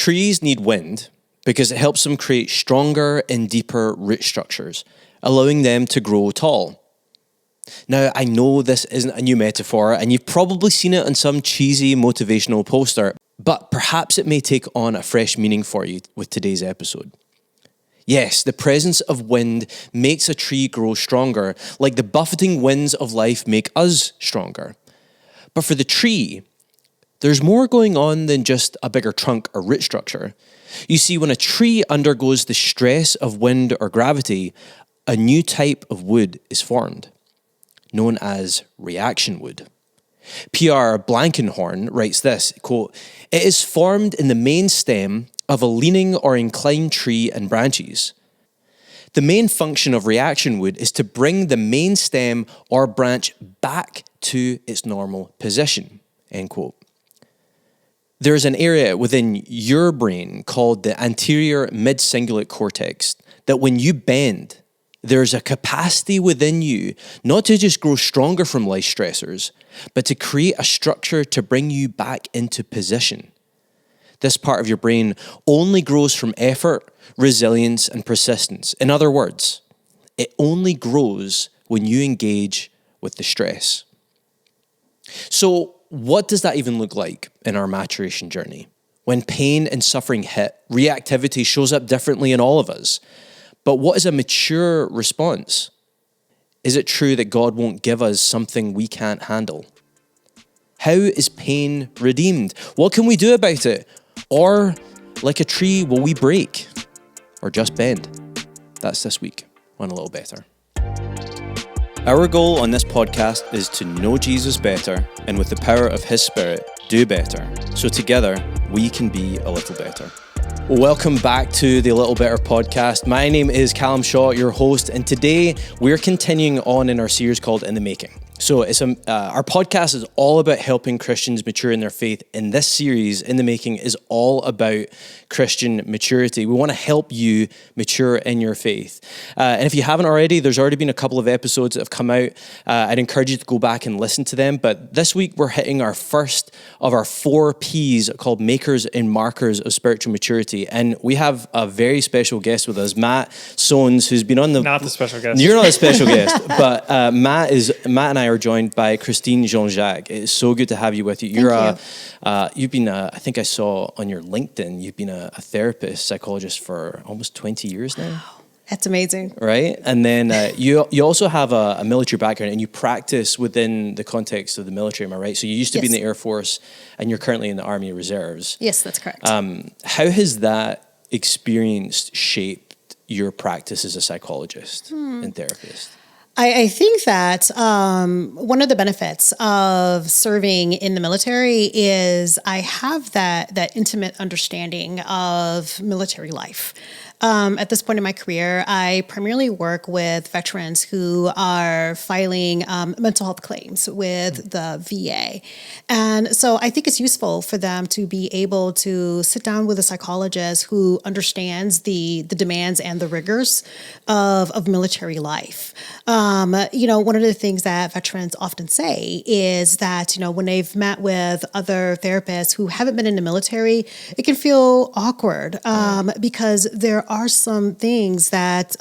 Trees need wind because it helps them create stronger and deeper root structures, allowing them to grow tall. Now, I know this isn't a new metaphor, and you've probably seen it on some cheesy motivational poster, but perhaps it may take on a fresh meaning for you with today's episode. Yes, the presence of wind makes a tree grow stronger, like the buffeting winds of life make us stronger. But for the tree, there's more going on than just a bigger trunk or root structure. You see, when a tree undergoes the stress of wind or gravity, a new type of wood is formed, known as reaction wood. P.R. Blankenhorn writes this, quote, "It is formed in the main stem of a leaning or inclined tree and branches. The main function of reaction wood is to bring the main stem or branch back to its normal position," end quote. There's an area within your brain called the anterior mid-cingulate cortex that when you bend, there's a capacity within you not to just grow stronger from life stressors, but to create a structure to bring you back into position. This part of your brain only grows from effort, resilience, and persistence. In other words, it only grows when you engage with the stress. So, what does that even look like in our maturation journey? When pain and suffering hit, reactivity shows up differently in all of us. But what is a mature response? Is it true that God won't give us something we can't handle? How is pain redeemed? What can we do about it? Or, like a tree, will we break? Or just bend? That's this week on A Little Better. Our goal on this podcast is to know Jesus better and with the power of His Spirit, do better. So together, we can be a little better. Welcome back to the A Little Better podcast. My name is Calum, your host, and today we're continuing on in our series called In the Making. So our podcast is all about helping Christians mature in their faith, and this series, In the Making, is all about Christian maturity. We want to help you mature in your faith. And if you haven't already, there's already been a couple of episodes that have come out. I'd encourage you to go back and listen to them. But this week, we're hitting our first of our 4 Ps called Makers and Markers of Spiritual Maturity. And we have a very special guest with us, Matt Sones, who's been on the... Not the special guest. You're not a special guest, but Matt and I are joined by Christine Jean-Jacques. It's so good to have you with you. You've been, I think I saw on your LinkedIn, you've been a therapist, psychologist for almost 20 years now. Wow, that's amazing. Right? And then you also have a military background and you practice within the context of the military, am I right? So you used to be in the Air Force and you're currently in the Army Reserves. Yes, that's correct. How has that experience shaped your practice as a psychologist and therapist? I think that one of the benefits of serving in the military is I have that intimate understanding of military life. At this point in my career, I primarily work with veterans who are filing mental health claims with the VA. And so I think it's useful for them to be able to sit down with a psychologist who understands the demands and the rigors of military life. One of the things that veterans often say is that, when they've met with other therapists who haven't been in the military, it can feel awkward because there are some things that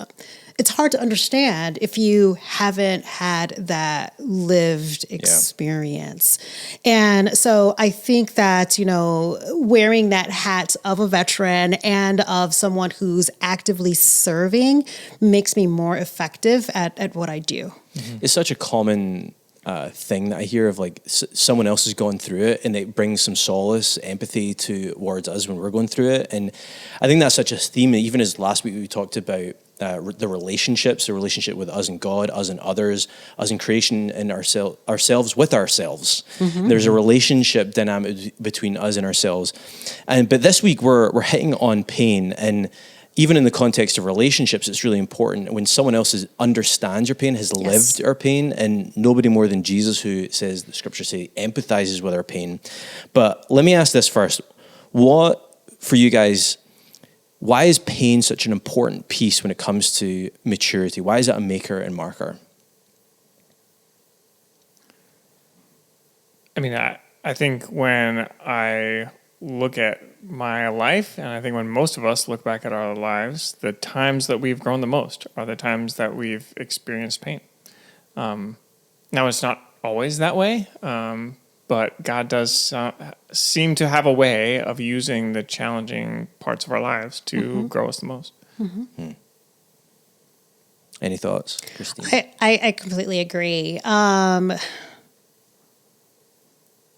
it's hard to understand if you haven't had that lived experience. And so I think that, wearing that hat of a veteran and of someone who's actively serving makes me more effective at what I do. Mm-hmm. It's such a common thing that I hear of, like someone else has gone through it and it brings some solace, empathy towards us when we're going through it. And I think that's such a theme. Even as last week we talked about the relationship with us and God, us and others, us in creation, and ourselves with ourselves. Mm-hmm. There's a relationship dynamic between us and ourselves. But this week we're hitting on pain, and even in the context of relationships, it's really important when someone else understands your pain, has lived our pain, and nobody more than Jesus, who says, the scriptures say, empathizes with our pain. But let me ask this first. For you guys, why is pain such an important piece when it comes to maturity? Why is it a maker and marker? I mean, I think when I look at my life, and I think when most of us look back at our lives, the times that we've grown the most are the times that we've experienced pain. Now, it's not always that way, but God does seem to have a way of using the challenging parts of our lives to grow us the most. Any thoughts, Christine? I completely agree.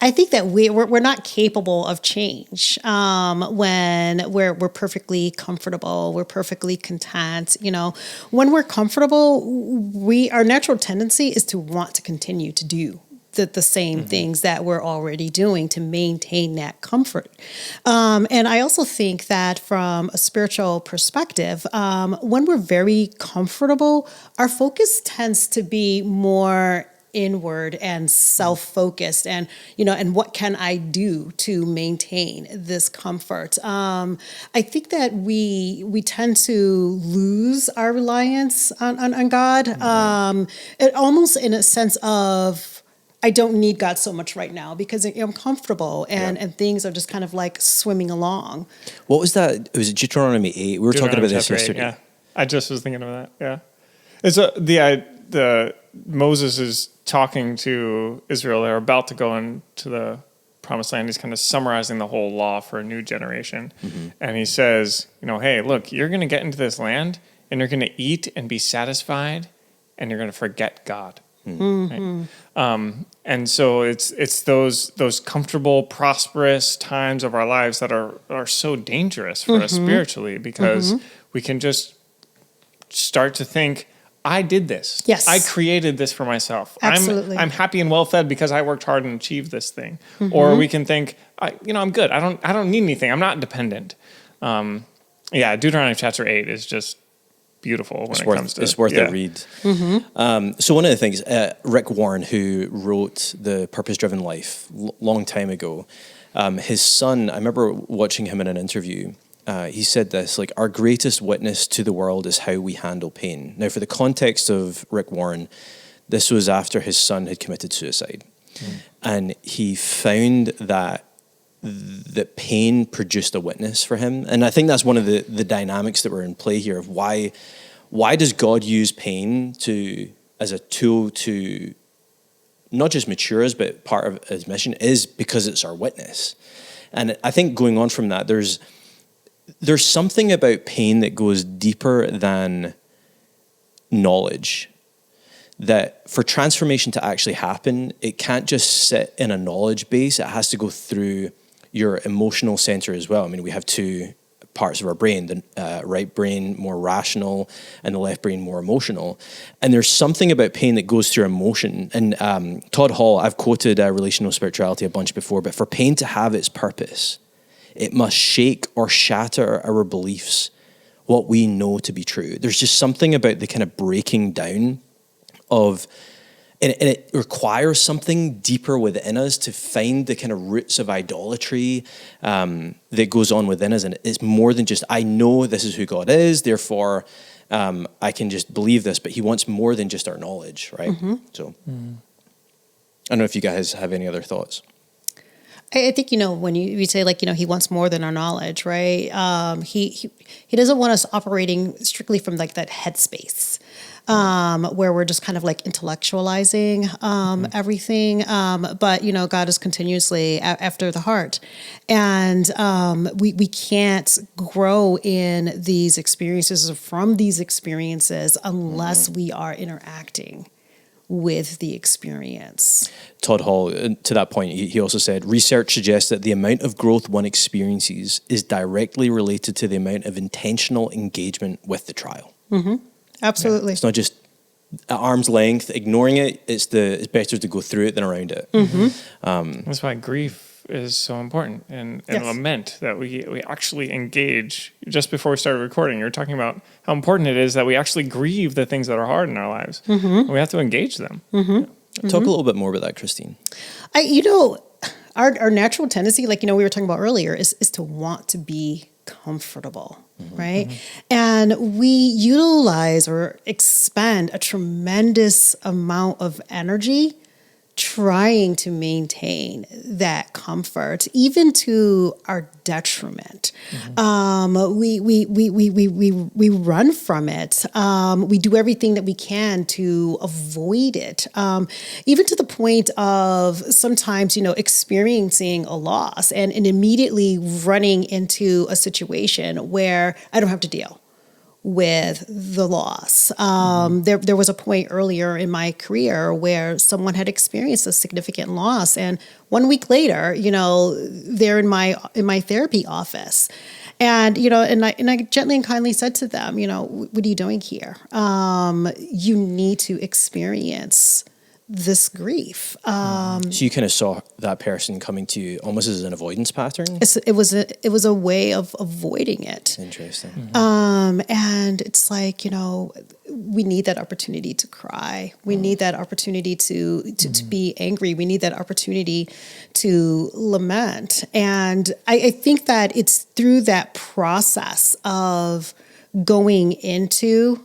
I think that we're not capable of change when we're perfectly comfortable, we're perfectly content. When we're comfortable, our natural tendency is to want to continue to do the same things that we're already doing to maintain that comfort. And I also think that from a spiritual perspective, when we're very comfortable, our focus tends to be more inward and self-focused, and what can I do to maintain this comfort? I think that we tend to lose our reliance on God, it almost in a sense of, I don't need God so much right now because I'm comfortable and things are just kind of like swimming along. What was that? Was it Deuteronomy 8? We were talking about this yesterday. Yeah, I just was thinking of that. Yeah, it's the Moses is talking to Israel. They're about to go into the promised land. He's kind of summarizing the whole law for a new generation. And he says, hey, look, you're going to get into this land and you're going to eat and be satisfied and you're going to forget God. Right? And so it's those comfortable, prosperous times of our lives that are so dangerous for us spiritually, because we can just start to think, I did this. Yes. I created this for myself. Absolutely. I'm happy and well fed because I worked hard and achieved this thing. Or we can think, I'm good. I don't need anything. I'm not dependent. Deuteronomy chapter 8 is just beautiful when it comes to... It's worth a read. So one of the things, Rick Warren, who wrote The Purpose-Driven Life long time ago, his son, I remember watching him in an interview. He said this, like, our greatest witness to the world is how we handle pain. Now, for the context of Rick Warren, this was after his son had committed suicide. And he found that pain produced a witness for him. And I think that's one of the dynamics that were in play here of why does God use pain as a tool to not just mature us, but part of his mission is because it's our witness. And I think going on from that, there's something about pain that goes deeper than knowledge, that for transformation to actually happen, it can't just sit in a knowledge base. It has to go through your emotional center as well. I mean, we have two parts of our brain, the right brain more rational and the left brain more emotional. And there's something about pain that goes through emotion. And Todd Hall, I've quoted relational spirituality a bunch before, but for pain to have its purpose, it must shake or shatter our beliefs, what we know to be true. There's just something about the kind of breaking down of, and it requires something deeper within us to find the kind of roots of idolatry that goes on within us. And it's more than just, I know this is who God is, therefore I can just believe this, but he wants more than just our knowledge, right? So I don't know if you guys have any other thoughts. I think, when you say, like, he wants more than our knowledge, right? He doesn't want us operating strictly from like that headspace, where we're just kind of like intellectualizing everything. But, God is continuously after the heart. And we can't grow in these experiences or from these experiences unless we are interacting with the experience. Todd Hall, to that point, he also said, research suggests that the amount of growth one experiences is directly related to the amount of intentional engagement with the trial. Absolutely. Yeah. It's not just at arm's length, ignoring it. It's better to go through it than around it. That's why grief is so important, and lament, that we actually engage. Just before we started recording, you were talking about how important it is that we actually grieve the things that are hard in our lives. We have to engage them. Talk a little bit more about that, Christine. Our natural tendency, like, we were talking about earlier, is to want to be comfortable, right? And we utilize or expend a tremendous amount of energy trying to maintain that comfort, even to our detriment. We run from it. We do everything that we can to avoid it, even to the point of sometimes, experiencing a loss and immediately running into a situation where I don't have to deal with the loss. There was a point earlier in my career where someone had experienced a significant loss, and 1 week later, they're in my therapy office, and I gently and kindly said to them, what are you doing here? You need to experience this grief. So you kind of saw that person coming to you almost as an avoidance pattern? It was a way of avoiding it. Interesting. And it's like, we need that opportunity to cry. We need that opportunity to be angry. We need that opportunity to lament. And I think that it's through that process of going into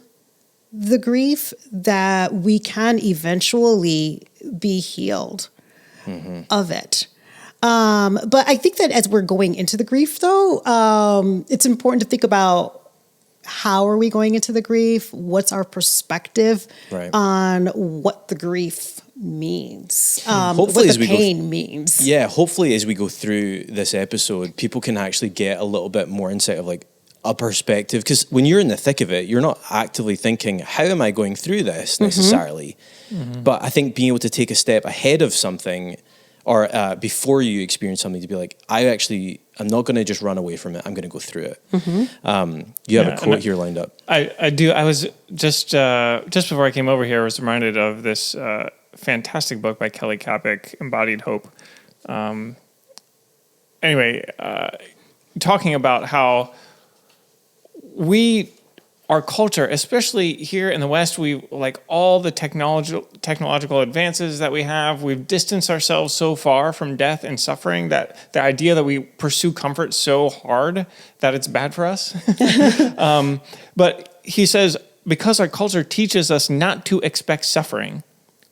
the grief that we can eventually be healed of it. But I think that as we're going into the grief, though, it's important to think about how are we going into the grief? What's our perspective on what the grief means? Hopefully, what the pain means. Yeah, hopefully as we go through this episode, people can actually get a little bit more insight of like a perspective, because when you're in the thick of it, you're not actively thinking, how am I going through this necessarily? But I think being able to take a step ahead of something or before you experience something to be like, I'm not going to just run away from it. I'm going to go through it. You have a quote here lined up. I do. I was just before I came over here, I was reminded of this fantastic book by Kelly Kapic, Embodied Hope. Talking about how our culture, especially here in the West, we like all the technological advances that we have. We've distanced ourselves so far from death and suffering that the idea that we pursue comfort so hard that it's bad for us. But he says, because our culture teaches us not to expect suffering,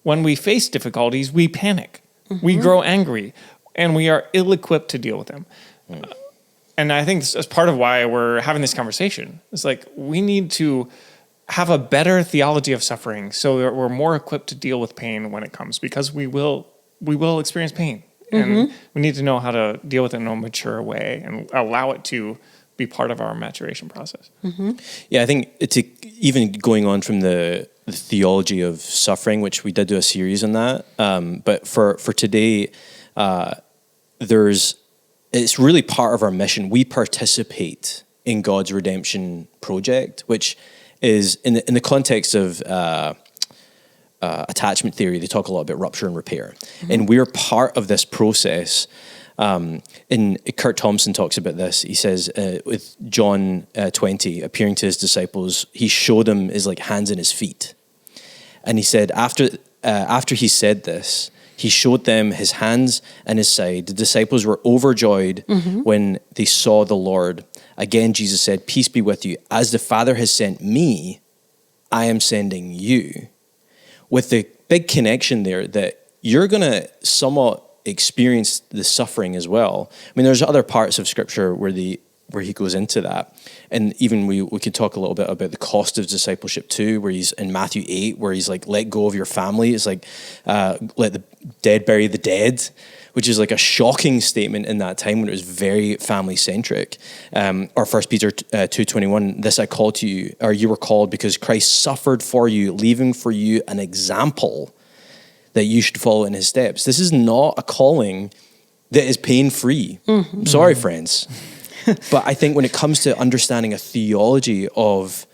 when we face difficulties, we panic, we grow angry, and we are ill-equipped to deal with them. And I think that's part of why we're having this conversation. It's like we need to have a better theology of suffering so that we're more equipped to deal with pain when it comes, because we will experience pain. And we need to know how to deal with it in a mature way and allow it to be part of our maturation process. Yeah, I think even going on from the theology of suffering, which we did do a series on that, but for today, it's really part of our mission. We participate in God's redemption project, which is in the context of attachment theory. They talk a lot about rupture and repair, and we're part of this process. And Kurt Thompson talks about this. He says with John 20, appearing to his disciples, he showed them his like hands and his feet, and he said after he said this, he showed them his hands and his side. The disciples were overjoyed when they saw the Lord. Again, Jesus said, "Peace be with you. As the Father has sent me, I am sending you." With the big connection there that you're going to somewhat experience the suffering as well. I mean, there's other parts of Scripture where he goes into that. And even we could talk a little bit about the cost of discipleship too, where he's in Matthew 8, where he's like, let go of your family. It's like, let the dead bury the dead, which is like a shocking statement in that time when it was very family centric. Or 1 Peter 2:21, this I call to you, or you were called because Christ suffered for you, leaving for you an example that you should follow in his steps. This is not a calling that is pain-free. I'm sorry, friends. But I think when it comes to understanding a theology of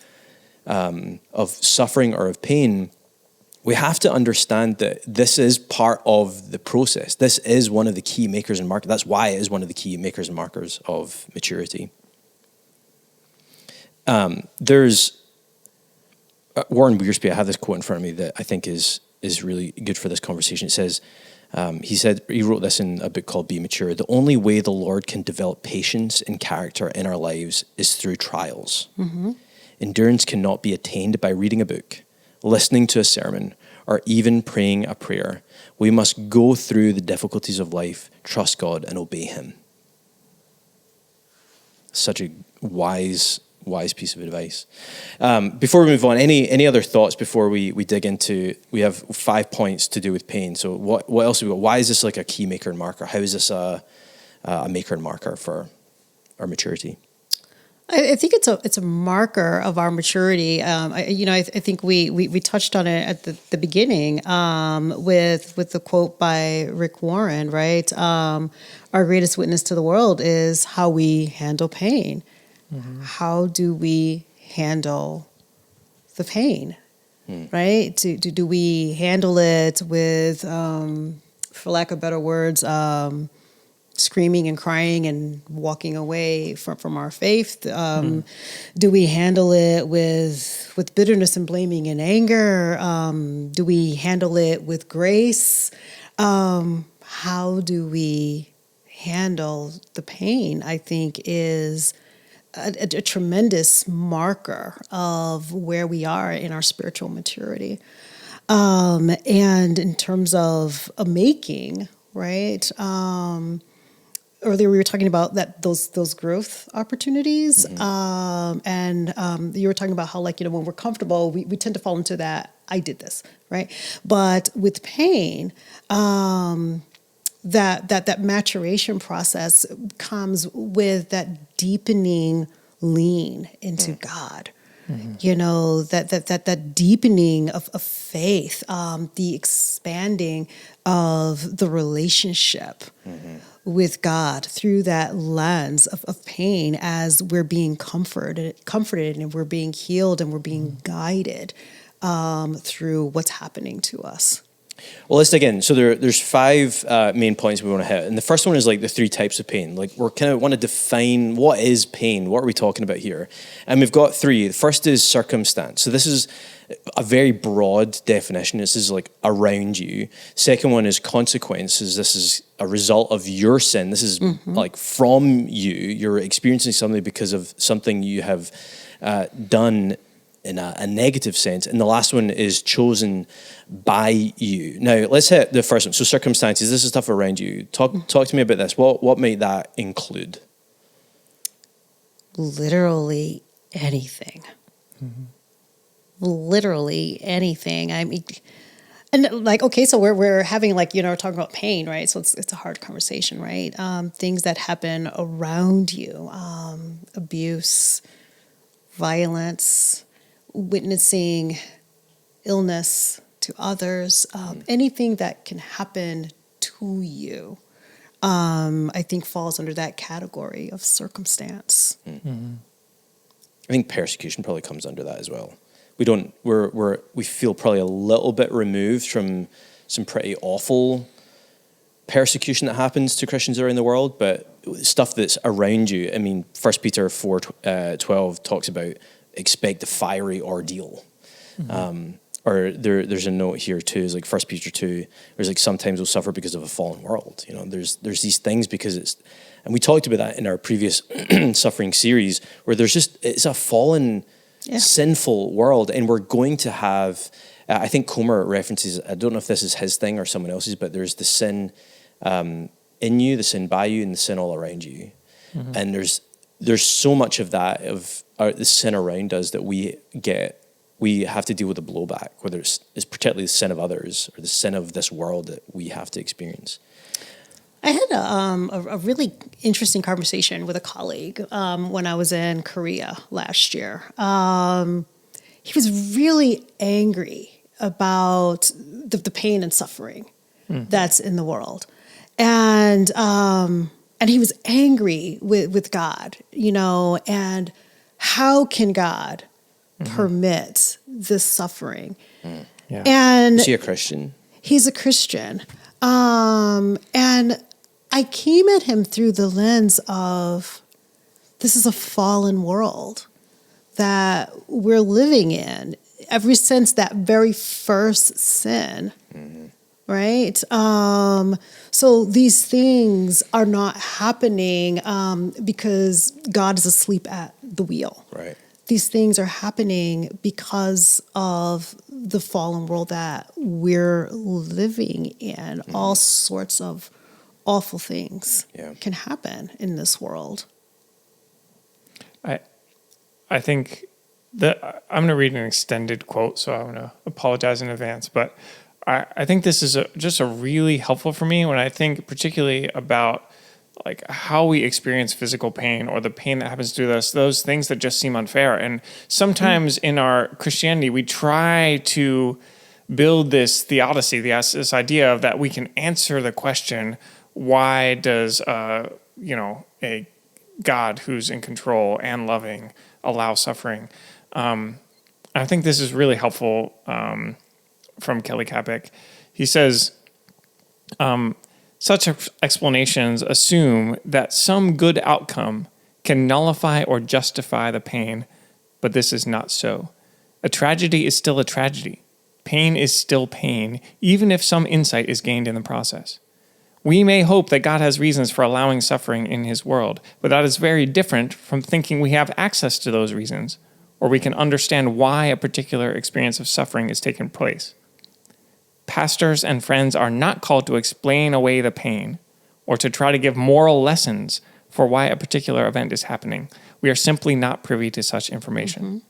suffering or of pain, we have to understand that this is part of the process. This is one of the key makers and markers. That's why it is one of the key makers and markers of maturity. There's Warren Wiersbe. I have this quote in front of me that I think is really good for this conversation. It says, he wrote this in a book called Be Mature. The only way the Lord can develop patience and character in our lives is through trials. Endurance cannot be attained by reading a book, listening to a sermon, or even praying a prayer. We must go through the difficulties of life, trust God, and obey him. Such a wise piece of advice. Before we move on, any other thoughts before we dig into, we have 5 points to do with pain. So what else have we got? Why is this like a key maker and marker? How is this a maker and marker for our maturity? I think it's a marker of our maturity. I think we touched on it at the beginning with the quote by Rick Warren, right? Our greatest witness to the world is how we handle pain. Mm-hmm. How do we handle the pain, right? Do we handle it with, for lack of better words, screaming and crying and walking away from our faith? Do we handle it with bitterness and blaming and anger? Do we handle it with grace? How do we handle the pain, I think, is a tremendous marker of where we are in our spiritual maturity. And in terms of a making, right? Earlier we were talking about those growth opportunities. And you were talking about how, like, when we're comfortable, we tend to fall into that, I did this, right? But with pain, that maturation process comes with that deepening lean into God. That deepening of faith, the expanding of the relationship with God through that lens of pain, as we're being comforted and we're being healed and we're being guided through what's happening to us. Well, let's dig in. So there's 5 main points we want to hit. And the first one is like the 3 types of pain. Like, we're kind of want to define what is pain. What are we talking about here? And we've got 3. The first is circumstance. So this is a very broad definition. This is like around you. Second one is consequences. This is a result of your sin. This is like from you. You're experiencing something because of something you have done in a negative sense. And the last one is chosen by you. Now, let's hit the first one. So circumstances, this is stuff around you. Talk to me about this. What might that include? Literally anything. Literally anything. I mean, and like, okay, so we're having, like, we're talking about pain, right? So it's a hard conversation, right? Things that happen around you, abuse, violence, witnessing illness to others, anything that can happen to you, I think falls under that category of circumstance. I think persecution probably comes under that as well. We feel probably a little bit removed from some pretty awful persecution that happens to Christians around the world, but stuff that's around you. I mean, 1 Peter 4:12 talks about expect a fiery ordeal. Or there's a note here too, is like 1 Peter 2, there's like sometimes we'll suffer because of a fallen world. There's these things because and we talked about that in our previous suffering series, where it's a fallen, sinful world, and we're going to have, I think Comer references, I don't know if this is his thing or someone else's, but there's the sin in you, the sin by you, and the sin all around you. And there's so much of that, of the sin around us, that we have to deal with the blowback, whether it's particularly the sin of others or the sin of this world that we have to experience. I had a really interesting conversation with a colleague when I was in Korea last year. He was really angry about the pain and suffering that's in the world. And he was angry with God, and how can God permit this suffering? And is he a Christian? He's a Christian. And I came at him through the lens of, this is a fallen world that we're living in ever since that very first sin, right? So these things are not happening because God is asleep at the wheel. Right. These things are happening because of the fallen world that we're living in. All sorts of awful things can happen in this world. I think that I'm going to read an extended quote, so I'm going to apologize in advance. But I think this is just a really helpful for me when I think particularly about like how we experience physical pain or the pain that happens to us, those things that just seem unfair. And sometimes in our Christianity, we try to build this theodicy, this idea of that we can answer the question, why does a God who's in control and loving allow suffering? I think this is really helpful from Kelly Kapic. He says, such explanations assume that some good outcome can nullify or justify the pain, but this is not so. A tragedy is still a tragedy. Pain is still pain, even if some insight is gained in the process. We may hope that God has reasons for allowing suffering in his world, but that is very different from thinking we have access to those reasons, or we can understand why a particular experience of suffering is taking place. Pastors and friends are not called to explain away the pain or to try to give moral lessons for why a particular event is happening. We are simply not privy to such information.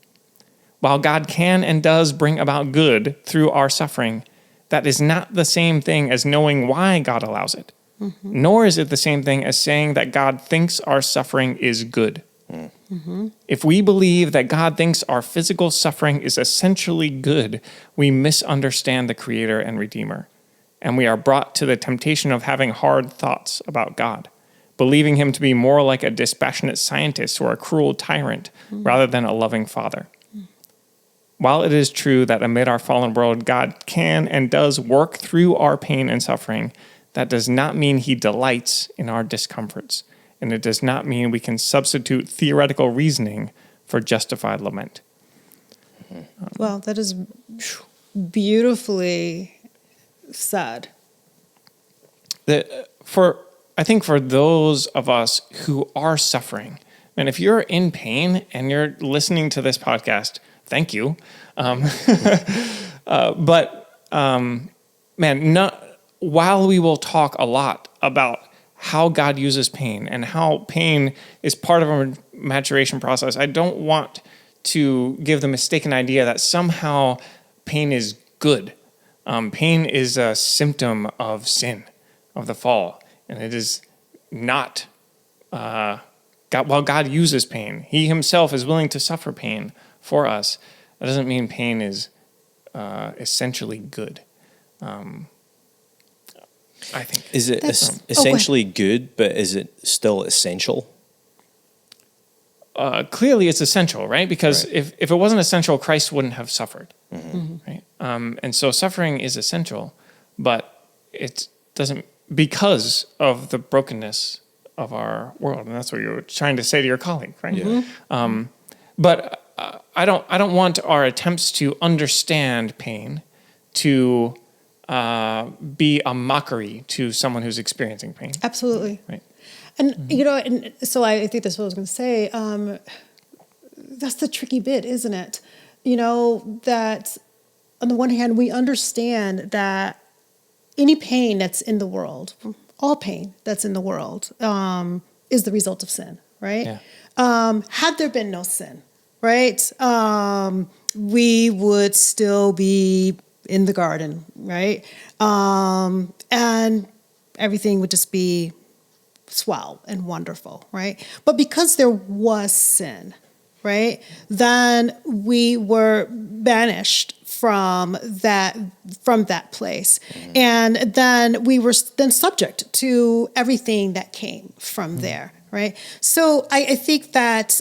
While God can and does bring about good through our suffering, that is not the same thing as knowing why God allows it. Nor is it the same thing as saying that God thinks our suffering is good. If we believe that God thinks our physical suffering is essentially good, we misunderstand the Creator and Redeemer, and we are brought to the temptation of having hard thoughts about God, believing him to be more like a dispassionate scientist or a cruel tyrant rather than a loving Father. While it is true that amid our fallen world, God can and does work through our pain and suffering, that does not mean he delights in our discomforts. And it does not mean we can substitute theoretical reasoning for justified lament. Well, that is beautifully said. I think for those of us who are suffering, and if you're in pain and you're listening to this podcast, thank you. While we will talk a lot about how God uses pain and how pain is part of our maturation process, I don't want to give the mistaken idea that somehow pain is good. Pain is a symptom of sin, of the fall, and it is not. While God uses pain, he himself is willing to suffer pain for us. That doesn't mean pain is essentially good. I think. Is it essentially good, but is it still essential? Clearly, it's essential, right? Because if it wasn't essential, Christ wouldn't have suffered, right? And so suffering is essential, but it doesn't, because of the brokenness of our world, and that's what you were trying to say to your colleague, right? Yeah. But I don't want our attempts to understand pain to be a mockery to someone who's experiencing pain. Absolutely. Right. And, and so I think that's what I was going to say. That's the tricky bit, isn't it? That on the one hand, we understand that any pain that's in the world, all pain that's in the world, is the result of sin, right? Yeah. Had there been no sin, right, we would still be in the garden, right? And everything would just be swell and wonderful, right? But because there was sin, right, then we were banished from that place. And then we were then subject to everything that came from there, right? So I think that,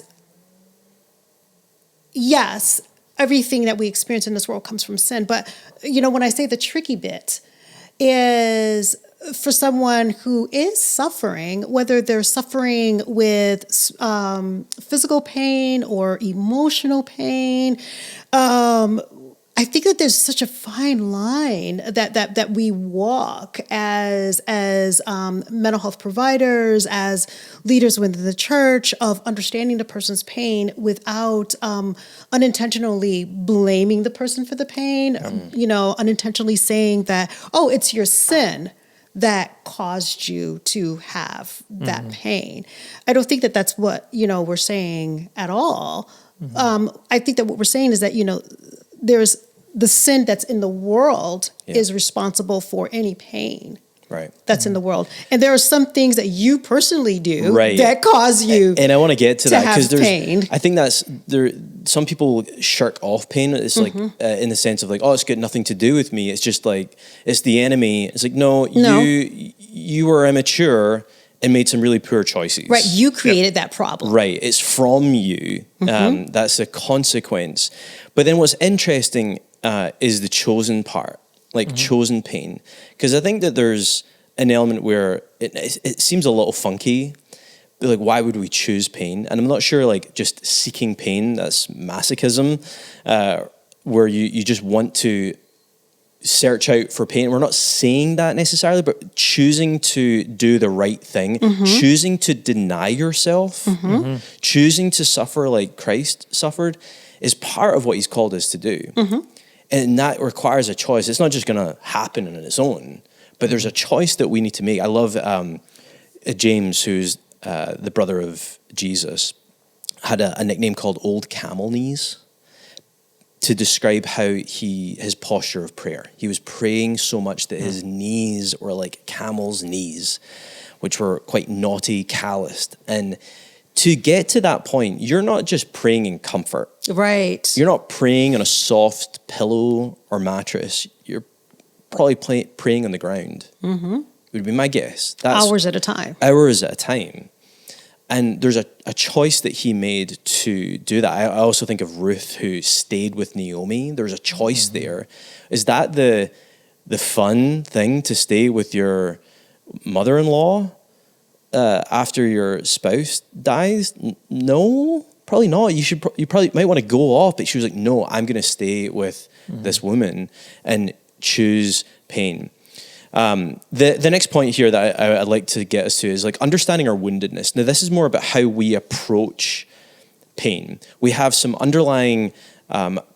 yes, everything that we experience in this world comes from sin. But, when I say the tricky bit is for someone who is suffering, whether they're suffering with physical pain or emotional pain, I I think that there's such a fine line that we walk as mental health providers, as leaders within the church, of understanding the person's pain without unintentionally blaming the person for the pain. Unintentionally saying that, oh, it's your sin that caused you to have that pain. I don't think that that's what we're saying at all. I think that what we're saying is that there's the sin that's in the world is responsible for any pain that's in the world. And there are some things that you personally do that cause you and I want to get to that because there's pain. I think that's there some people shirk off pain. It's like in the sense of like, oh, it's got nothing to do with me. It's just like it's the enemy. It's like no. You were immature and made some really poor choices. Right, you created that problem. Right, it's from you. That's a consequence. But then what's interesting is the chosen part, like chosen pain. Because I think that there's an element where it seems a little funky. Like, why would we choose pain? And I'm not sure, like, just seeking pain, that's masochism, where you just want to search out for pain. We're not saying that necessarily, but choosing to do the right thing, choosing to deny yourself, choosing to suffer like Christ suffered is part of what he's called us to do. And that requires a choice. It's not just going to happen on its own, but there's a choice that we need to make. I love James, who's the brother of Jesus, had a nickname called Old Camel Knees to describe how his posture of prayer. He was praying so much that his knees were like camel's knees, which were quite knotty, calloused. And to get to that point, you're not just praying in comfort. Right. You're not praying on a soft pillow or mattress. You're probably praying on the ground. Would be my guess. That's hours at a time. Hours at a time. And there's a choice that he made to do that. I also think of Ruth, who stayed with Naomi. There was a choice there. Is that the fun thing, to stay with your mother-in-law after your spouse dies? No, probably not. You probably might want to go off, but she was like, no, I'm going to stay with this woman and choose pain. The next point here that I'd like to get us to is like understanding our woundedness. Now, this is more about how we approach pain. We have some underlying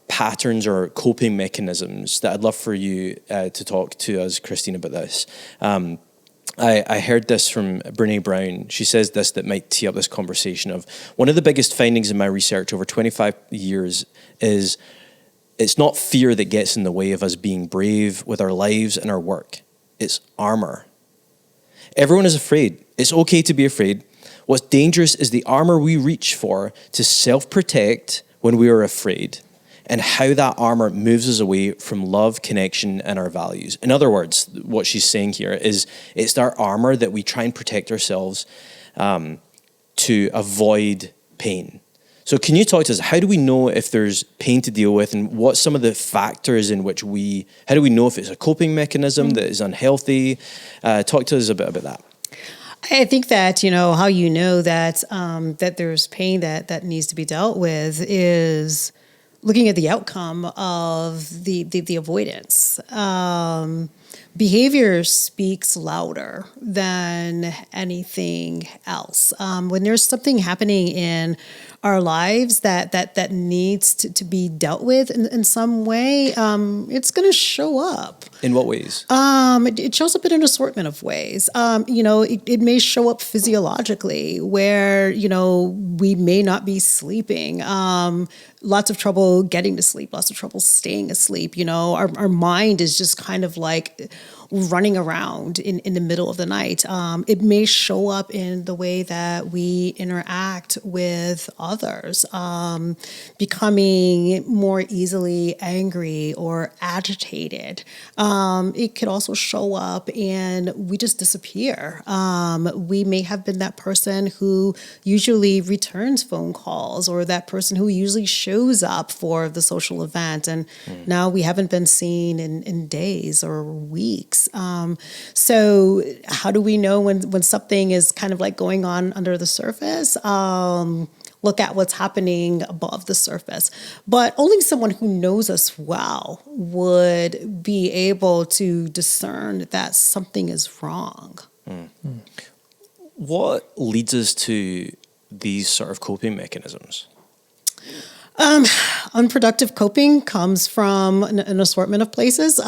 patterns or coping mechanisms that I'd love for you to talk to us, Christine, about this. I heard this from Brene Brown. She says this that might tee up this conversation of one of the biggest findings in my research over 25 years is it's not fear that gets in the way of us being brave with our lives and our work. It's armor. Everyone is afraid. It's okay to be afraid. What's dangerous is the armor we reach for to self-protect when we are afraid, and how that armor moves us away from love, connection, and our values. In other words, what she's saying here is it's our armor that we try and protect ourselves to avoid pain. So can you talk to us, how do we know if there's pain to deal with, and what's some of the factors in which how do we know if it's a coping mechanism that is unhealthy? Talk to us a bit about that. I think that, how you know that that there's pain that needs to be dealt with is looking at the outcome of the avoidance. Behavior speaks louder than anything else. When there's something happening in our lives that needs to be dealt with in some way, it's going to show up. In what ways? It shows up in an assortment of ways. It may show up physiologically where, we may not be sleeping. Lots of trouble getting to sleep, lots of trouble staying asleep. Our mind is just kind of like running around in the middle of the night. It may show up in the way that we interact with others, becoming more easily angry or agitated. It could also show up and we just disappear. We may have been that person who usually returns phone calls, or that person who usually shows up for the social event, and now we haven't been seen in days or weeks. So how do we know when something is kind of like going on under the surface? look at what's happening above the surface. But only someone who knows us well would be able to discern that something is wrong. What leads us to these sort of coping mechanisms? Unproductive coping comes from an assortment of places.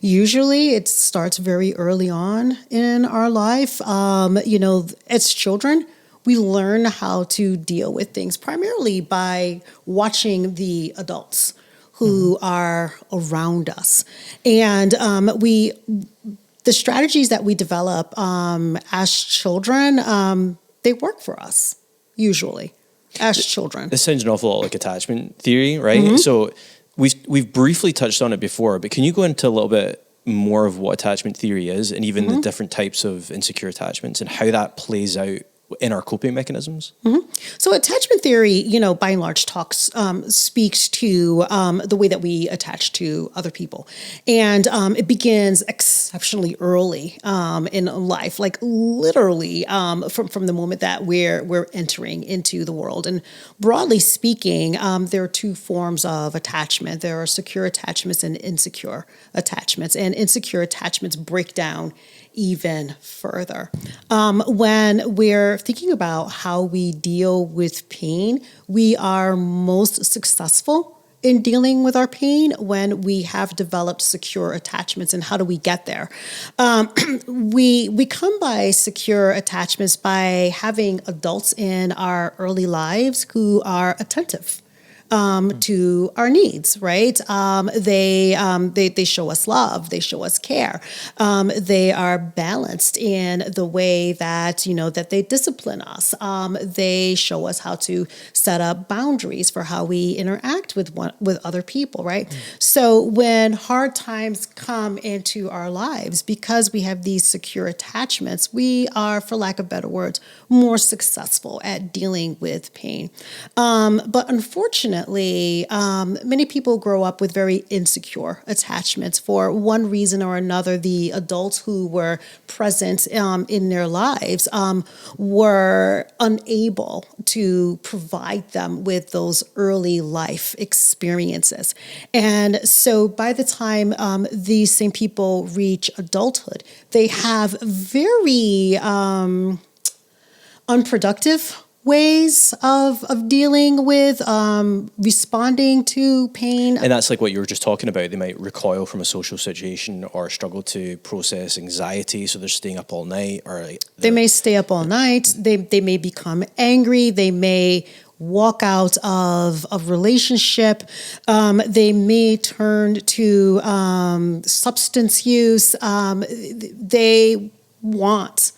Usually it starts very early on in our life. As children, we learn how to deal with things primarily by watching the adults who are around us. And the strategies that we develop as children, they work for us, usually. As children. This sounds an awful lot like attachment theory, right? So we've briefly touched on it before, but can you go into a little bit more of what attachment theory is and even the different types of insecure attachments and how that plays out in our coping mechanisms? So attachment theory, by and large speaks to the way that we attach to other people. And it begins exceptionally early in life, like literally from the moment that we're entering into the world. And broadly speaking, there are two forms of attachment. There are secure attachments and insecure attachments. And insecure attachments break down even further. When we're thinking about how we deal with pain, we are most successful in dealing with our pain when we have developed secure attachments. And how do we get there? We come by secure attachments by having adults in our early lives who are attentive to our needs, right? They show us love. They show us care. They are balanced in the way that, that they discipline us. They show us how to set up boundaries for how we interact with other people, right? So when hard times come into our lives, because we have these secure attachments, we are, for lack of better words, more successful at dealing with pain. But unfortunately, many people grow up with very insecure attachments for one reason or another. The adults who were present in their lives were unable to provide them with those early life experiences. And so by the time these same people reach adulthood, they have very unproductive ways of dealing with responding to pain. And that's like what you were just talking about. They might recoil from a social situation or struggle to process anxiety, so they're staying up all night. Or they may stay up all night. They may become angry. They may walk out of a relationship. They may turn to substance use. They want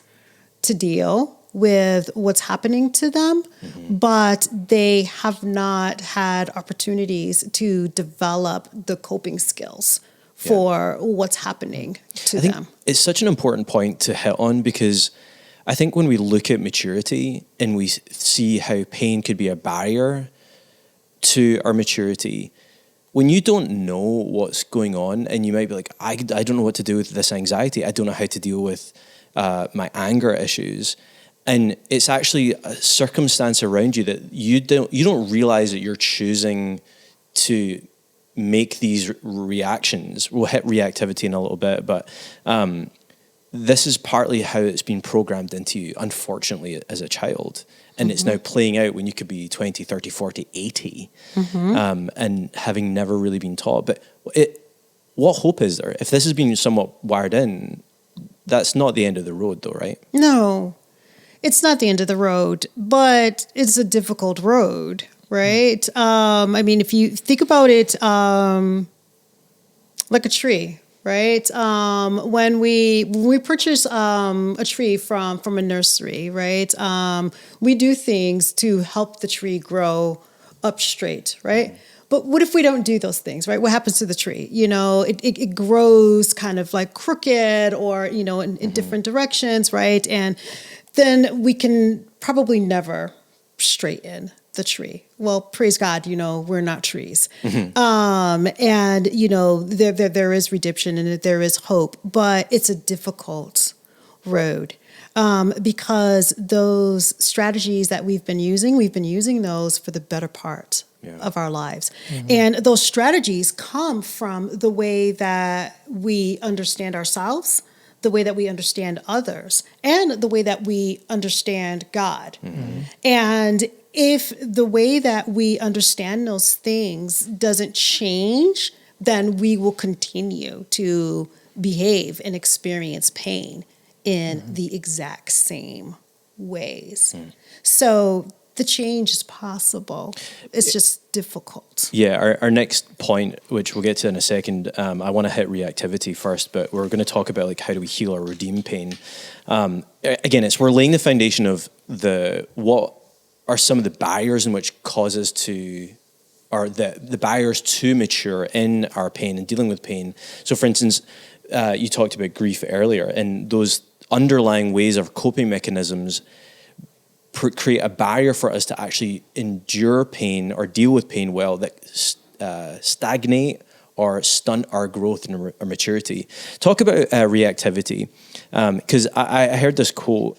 to deal with what's happening to them, but they have not had opportunities to develop the coping skills for what's happening to them. It's such an important point to hit on, because I think when we look at maturity and we see how pain could be a barrier to our maturity, when you don't know what's going on and you might be like, I don't know what to do with this anxiety, I don't know how to deal with my anger issues. And it's actually a circumstance around you that you don't realize that you're choosing to make these reactions. We'll hit reactivity in a little bit, but this is partly how it's been programmed into you, unfortunately, as a child. And it's now playing out when you could be 20, 30, 40, 80, and having never really been taught. But what hope is there? If this has been somewhat wired in, that's not the end of the road though, right? No. It's not the end of the road, but it's a difficult road, right? I mean, if you think about it like a tree, right? When we purchase a tree from a nursery, right? We do things to help the tree grow up straight, right? But what if we don't do those things, right? What happens to the tree? It grows kind of like crooked or, in different directions, right? And then we can probably never straighten the tree. Well, praise God, we're not trees. And, there is redemption and there is hope, but it's a difficult road. because those strategies that we've been using those for the better part of our lives. And those strategies come from the way that we understand ourselves, the way that we understand others, and the way that we understand God. And if the way that we understand those things doesn't change, then we will continue to behave and experience pain in the exact same ways. So the change is possible. It's just difficult. Yeah, our next point, which we'll get to in a second, I want to hit reactivity first, but we're going to talk about like how do we heal or redeem pain. Again, we're laying the foundation of what are some of the barriers in which causes to, or the barriers to mature in our pain and dealing with pain. So for instance, you talked about grief earlier, and those underlying ways of coping mechanisms create a barrier for us to actually endure pain or deal with pain well that stagnate or stunt our growth and our maturity. Talk about reactivity, because I heard this quote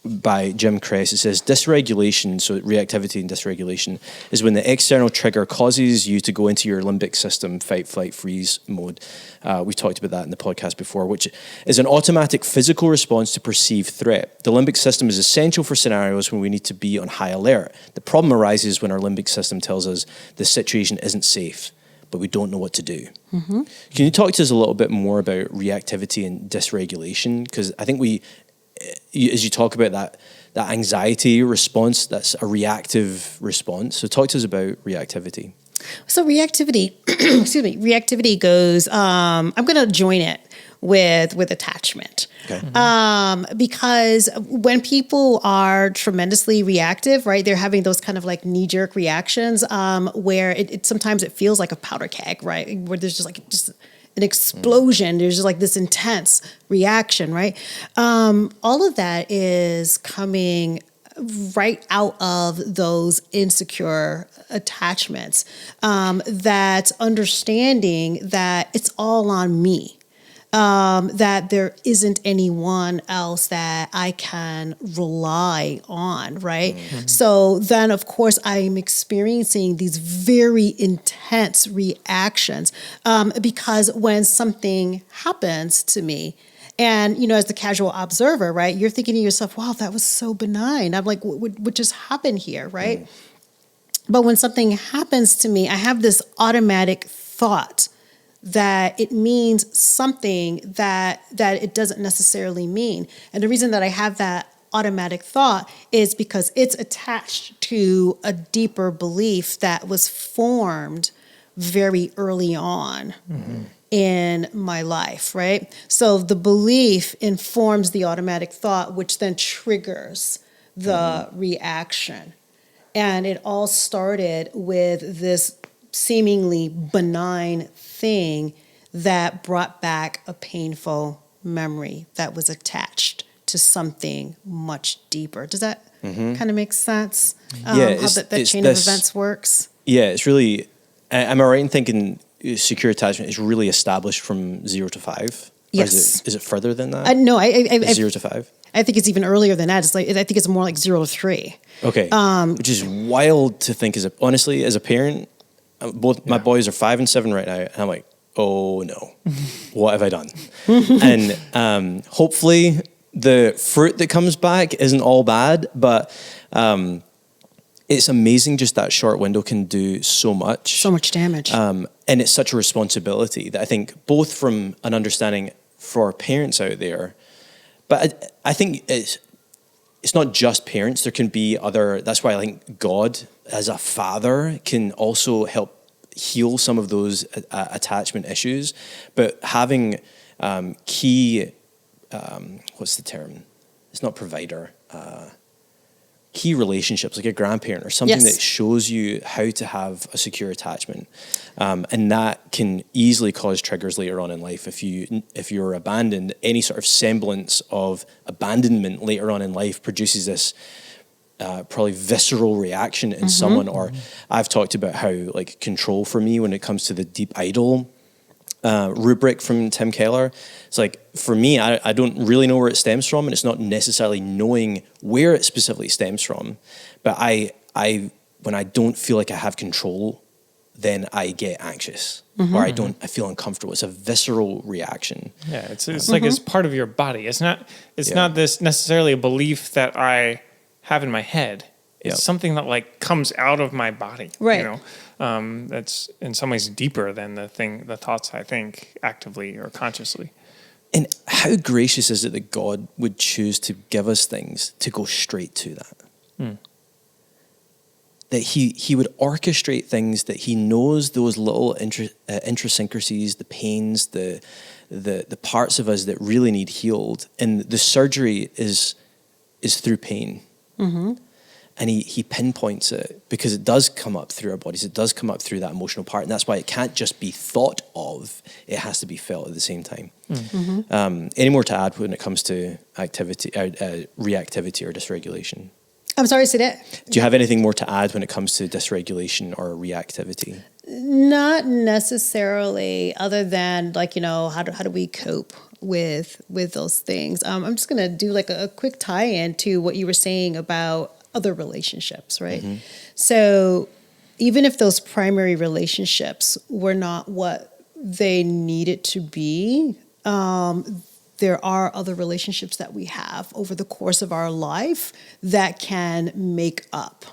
by Jim Kress. It says, dysregulation, so reactivity and dysregulation, is when the external trigger causes you to go into your limbic system, fight, flight, freeze mode. We've talked about that in the podcast before, which is an automatic physical response to perceived threat. The limbic system is essential for scenarios when we need to be on high alert. The problem arises when our limbic system tells us the situation isn't safe, but we don't know what to do. Can you talk to us a little bit more about reactivity and dysregulation? Because I think as you talk about that anxiety response, that's a reactive response. So talk to us about reactivity. So reactivity, reactivity goes, I'm going to join it with attachment. Okay. Because when people are tremendously reactive, right, they're having those kind of like knee-jerk reactions where it sometimes it feels like a powder keg, right, where there's just an explosion. There's just like this intense reaction, right? All of that is coming right out of those insecure attachments, that understanding that it's all on me. That there isn't anyone else that I can rely on, right? So then, of course, I'm experiencing these very intense reactions because when something happens to me, and, as the casual observer, right, you're thinking to yourself, wow, that was so benign. I'm like, what just happened here, right? But when something happens to me, I have this automatic thought that it means something that it doesn't necessarily mean. And the reason that I have that automatic thought is because it's attached to a deeper belief that was formed very early on in my life, right? So the belief informs the automatic thought, which then triggers the reaction. And it all started with this seemingly benign thing that brought back a painful memory that was attached to something much deeper. Does that kind of make sense? How that chain of events works? Yeah, it's really, am I right in thinking secure attachment is really established from 0 to 5? Yes. Or is it further than that? No, 0 to 5? I think it's even earlier than that. It's like, I think it's more like 0 to 3. Okay. Which is wild to think honestly, as a parent. Both my boys are 5 and 7 right now, and I'm like, oh no, what have I done? And hopefully the fruit that comes back isn't all bad, but it's amazing just that short window can do so much. So much damage. And it's such a responsibility that I think both from an understanding for parents out there, but I think it's not just parents. There can be that's why I think God as a father can also help heal some of those attachment issues. But having key, what's the term? It's not provider. Key relationships, like a grandparent or something that shows you how to have a secure attachment. And that can easily cause triggers later on in life. If you're abandoned, any sort of semblance of abandonment later on in life produces this probably visceral reaction in someone. Or I've talked about how like control for me when it comes to the deep idol rubric from Tim Keller. It's like, for me, I don't really know where it stems from, and it's not necessarily knowing where it specifically stems from, but I when I don't feel like I have control, then I get anxious, or I feel uncomfortable. It's a visceral reaction. Yeah, it's like it's part of your body. It's not this necessarily a belief that I have in my head. It's something that like comes out of my body. Right. You know, that's in some ways deeper than the thoughts I think actively or consciously. And how gracious is it that God would choose to give us things to go straight to that? That he would orchestrate things that he knows those little idiosyncrasies, the pains, the parts of us that really need healed. And the surgery is through pain. And he pinpoints it because it does come up through our bodies. It does come up through that emotional part. And that's why it can't just be thought of. It has to be felt at the same time. Any more to add when it comes to reactivity or dysregulation? I'm sorry, say that. Do you have anything more to add when it comes to dysregulation or reactivity? Not necessarily, other than like, how do we cope with those things? I'm just gonna do like a quick tie-in to what you were saying about other relationships, right? So even if those primary relationships were not what they needed to be, there are other relationships that we have over the course of our life that can make up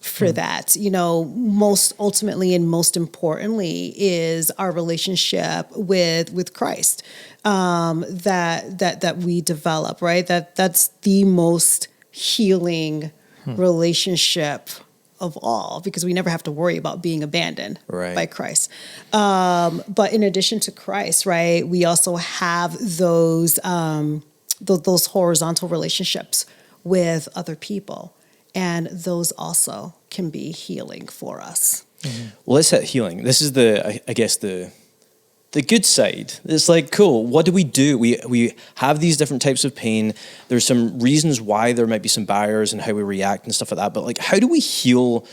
for that. Most ultimately and most importantly is our relationship with Christ that we develop, right? That's the most healing relationship of all, because we never have to worry about being abandoned by Christ. But in addition to Christ, right, we also have those horizontal relationships with other people, and those also can be healing for us. Well, let's hit healing. This is the good side. It's like, cool, what do? We have these different types of pain. There's some reasons why there might be some barriers and how we react and stuff like that. But like, how do we heal?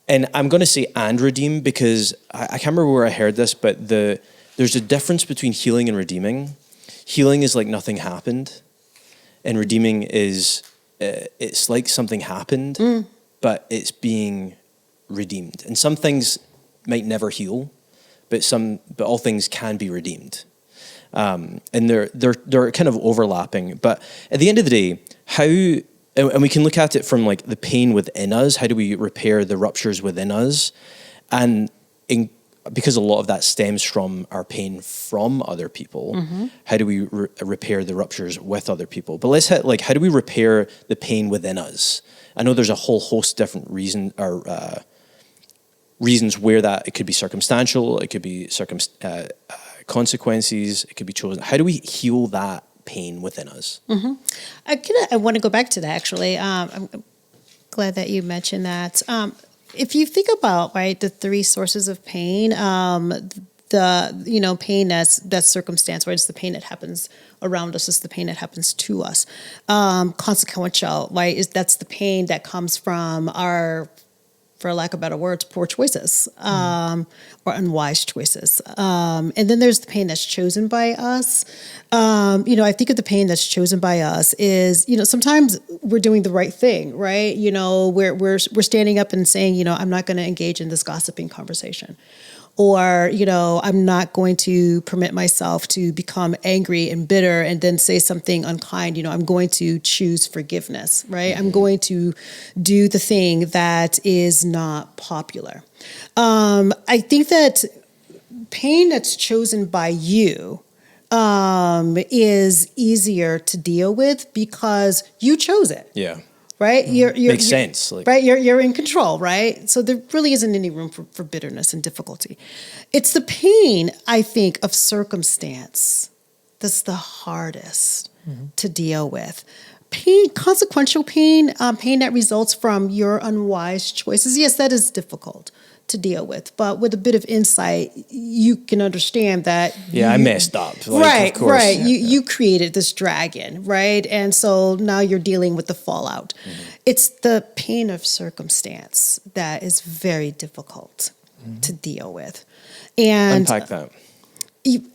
And I'm going to say and redeem, because I can't remember where I heard this, but there's a difference between healing and redeeming. Healing is like nothing happened, and redeeming is it's like something happened, but it's being redeemed. And some things might never heal, but all things can be redeemed, and they're kind of overlapping. But at the end of the day, and we can look at it from like the pain within us. How do we repair the ruptures within us? And because a lot of that stems from our pain from other people, how do we repair the ruptures with other people? But let's hit like, how do we repair the pain within us? I know there's a whole host of different reasons where that it could be circumstantial, it could be consequences, it could be chosen. How do we heal that pain within us? I want to go back to that, actually. I'm glad that you mentioned that. If you think about, right, the three sources of pain, the pain that's circumstance, right? It's the pain that happens around us. It's the pain that happens to us. Consequential, right? That's the pain that comes from our, for lack of better words, poor choices or unwise choices. And then there's the pain that's chosen by us. I think of the pain that's chosen by us is, sometimes we're doing the right thing, right? We're standing up and saying, I'm not going to engage in this gossiping conversation. Or, I'm not going to permit myself to become angry and bitter and then say something unkind. I'm going to choose forgiveness, right? I'm going to do the thing that is not popular. I think that pain that's chosen by you is easier to deal with because you chose it. Yeah. Right? Makes sense. Right? You're in control, right? So there really isn't any room for bitterness and difficulty. It's the pain, I think, of circumstance that's the hardest to deal with. Pain, consequential pain, pain that results from your unwise choices. Yes, that is difficult to deal with, but with a bit of insight, you can understand that. Yeah, I messed up. Right, of course. right. You created this dragon, right? And so now you're dealing with the fallout. It's the pain of circumstance that is very difficult to deal with. And unpack that.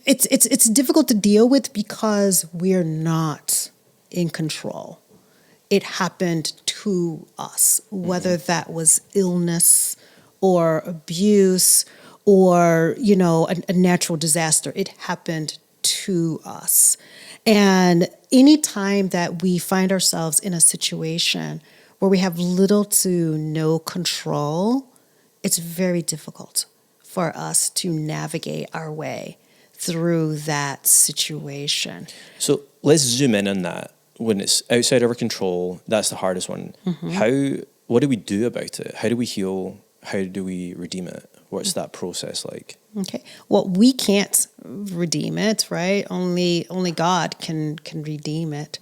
it's difficult to deal with because we're not in control. It happened to us, whether that was illness or abuse or, a natural disaster. It happened to us. And anytime that we find ourselves in a situation where we have little to no control, it's very difficult for us to navigate our way through that situation. So let's zoom in on that. When it's outside of our control, that's the hardest one. What do we do about it? How do we heal? How do we redeem it? What's that process like? Okay. Well, we can't redeem it, right? Only God can redeem it.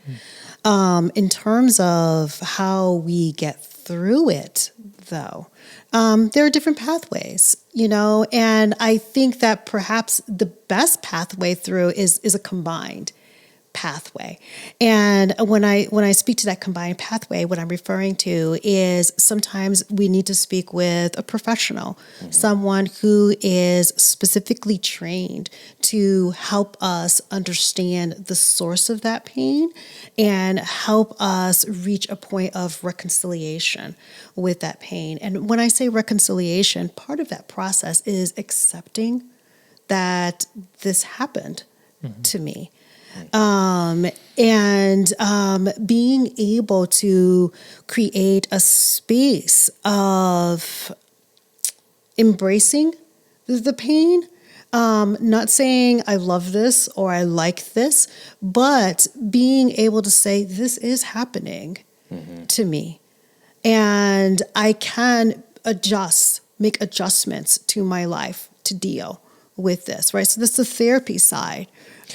In terms of how we get through it, though, there are different pathways, and I think that perhaps the best pathway through is a combined pathway. And when I speak to that combined pathway, what I'm referring to is sometimes we need to speak with a professional, someone who is specifically trained to help us understand the source of that pain and help us reach a point of reconciliation with that pain. And when I say reconciliation, part of that process is accepting that this happened to me. And being able to create a space of embracing the pain, not saying I love this or I like this, but being able to say this is happening to me. And I can make adjustments to my life to deal with this, right? So that's the therapy side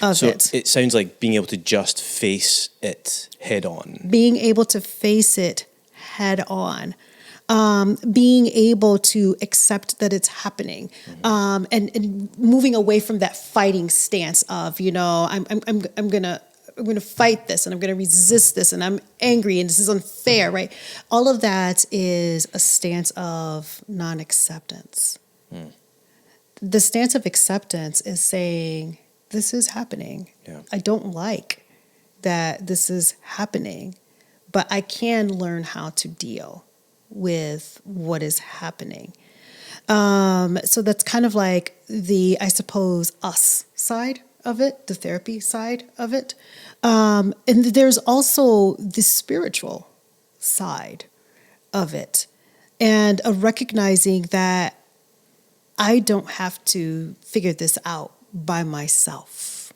of it. So it sounds like being able to just face it head on. Being able to face it head on. Being able to accept that it's happening, and moving away from that fighting stance of, I'm gonna fight this and I'm gonna resist this and I'm angry and this is unfair, right? All of that is a stance of non-acceptance. The stance of acceptance is saying, this is happening. Yeah. I don't like that this is happening, but I can learn how to deal with what is happening. So that's kind of like the, I suppose, us side of it, the therapy side of it. And there's also the spiritual side of it, and a recognizing that I don't have to figure this out by myself.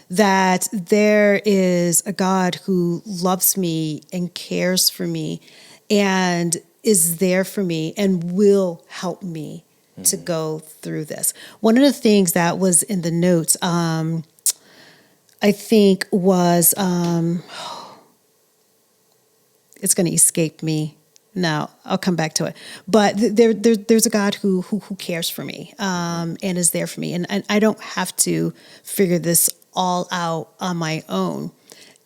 That there is a God who loves me and cares for me and is there for me and will help me to go through this. One of the things that was in the notes, I think was, it's going to escape me. No, I'll come back to it. But there's a God who cares for me, and is there for me. And I don't have to figure this all out on my own.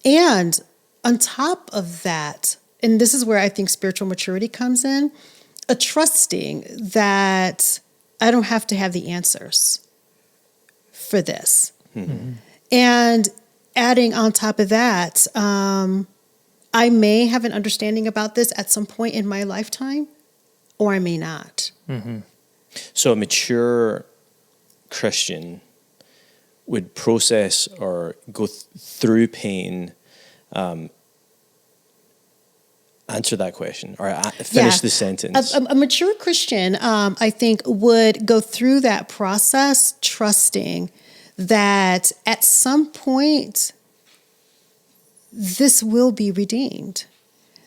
And on top of that, and this is where I think spiritual maturity comes in, a trusting that I don't have to have the answers for this. And adding on top of that, I may have an understanding about this at some point in my lifetime, or I may not. So a mature Christian would process or go through pain, answer that question, or finish the sentence. A mature Christian, I think, would go through that process trusting that at some point this will be redeemed.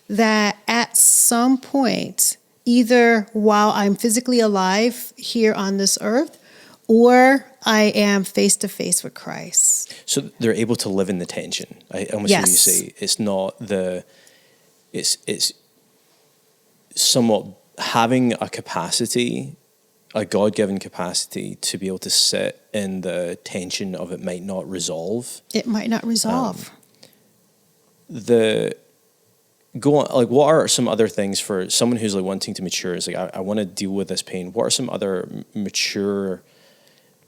That at some point, either while I'm physically alive here on this earth, or I am face to face with Christ. So they're able to live in the tension. I almost hear you say it's not it's somewhat having a capacity, a God-given capacity to be able to sit in the tension of it might not resolve. It might not resolve. What are some other things for someone who's like wanting to mature? Is like, I want to deal with this pain. What are some other mature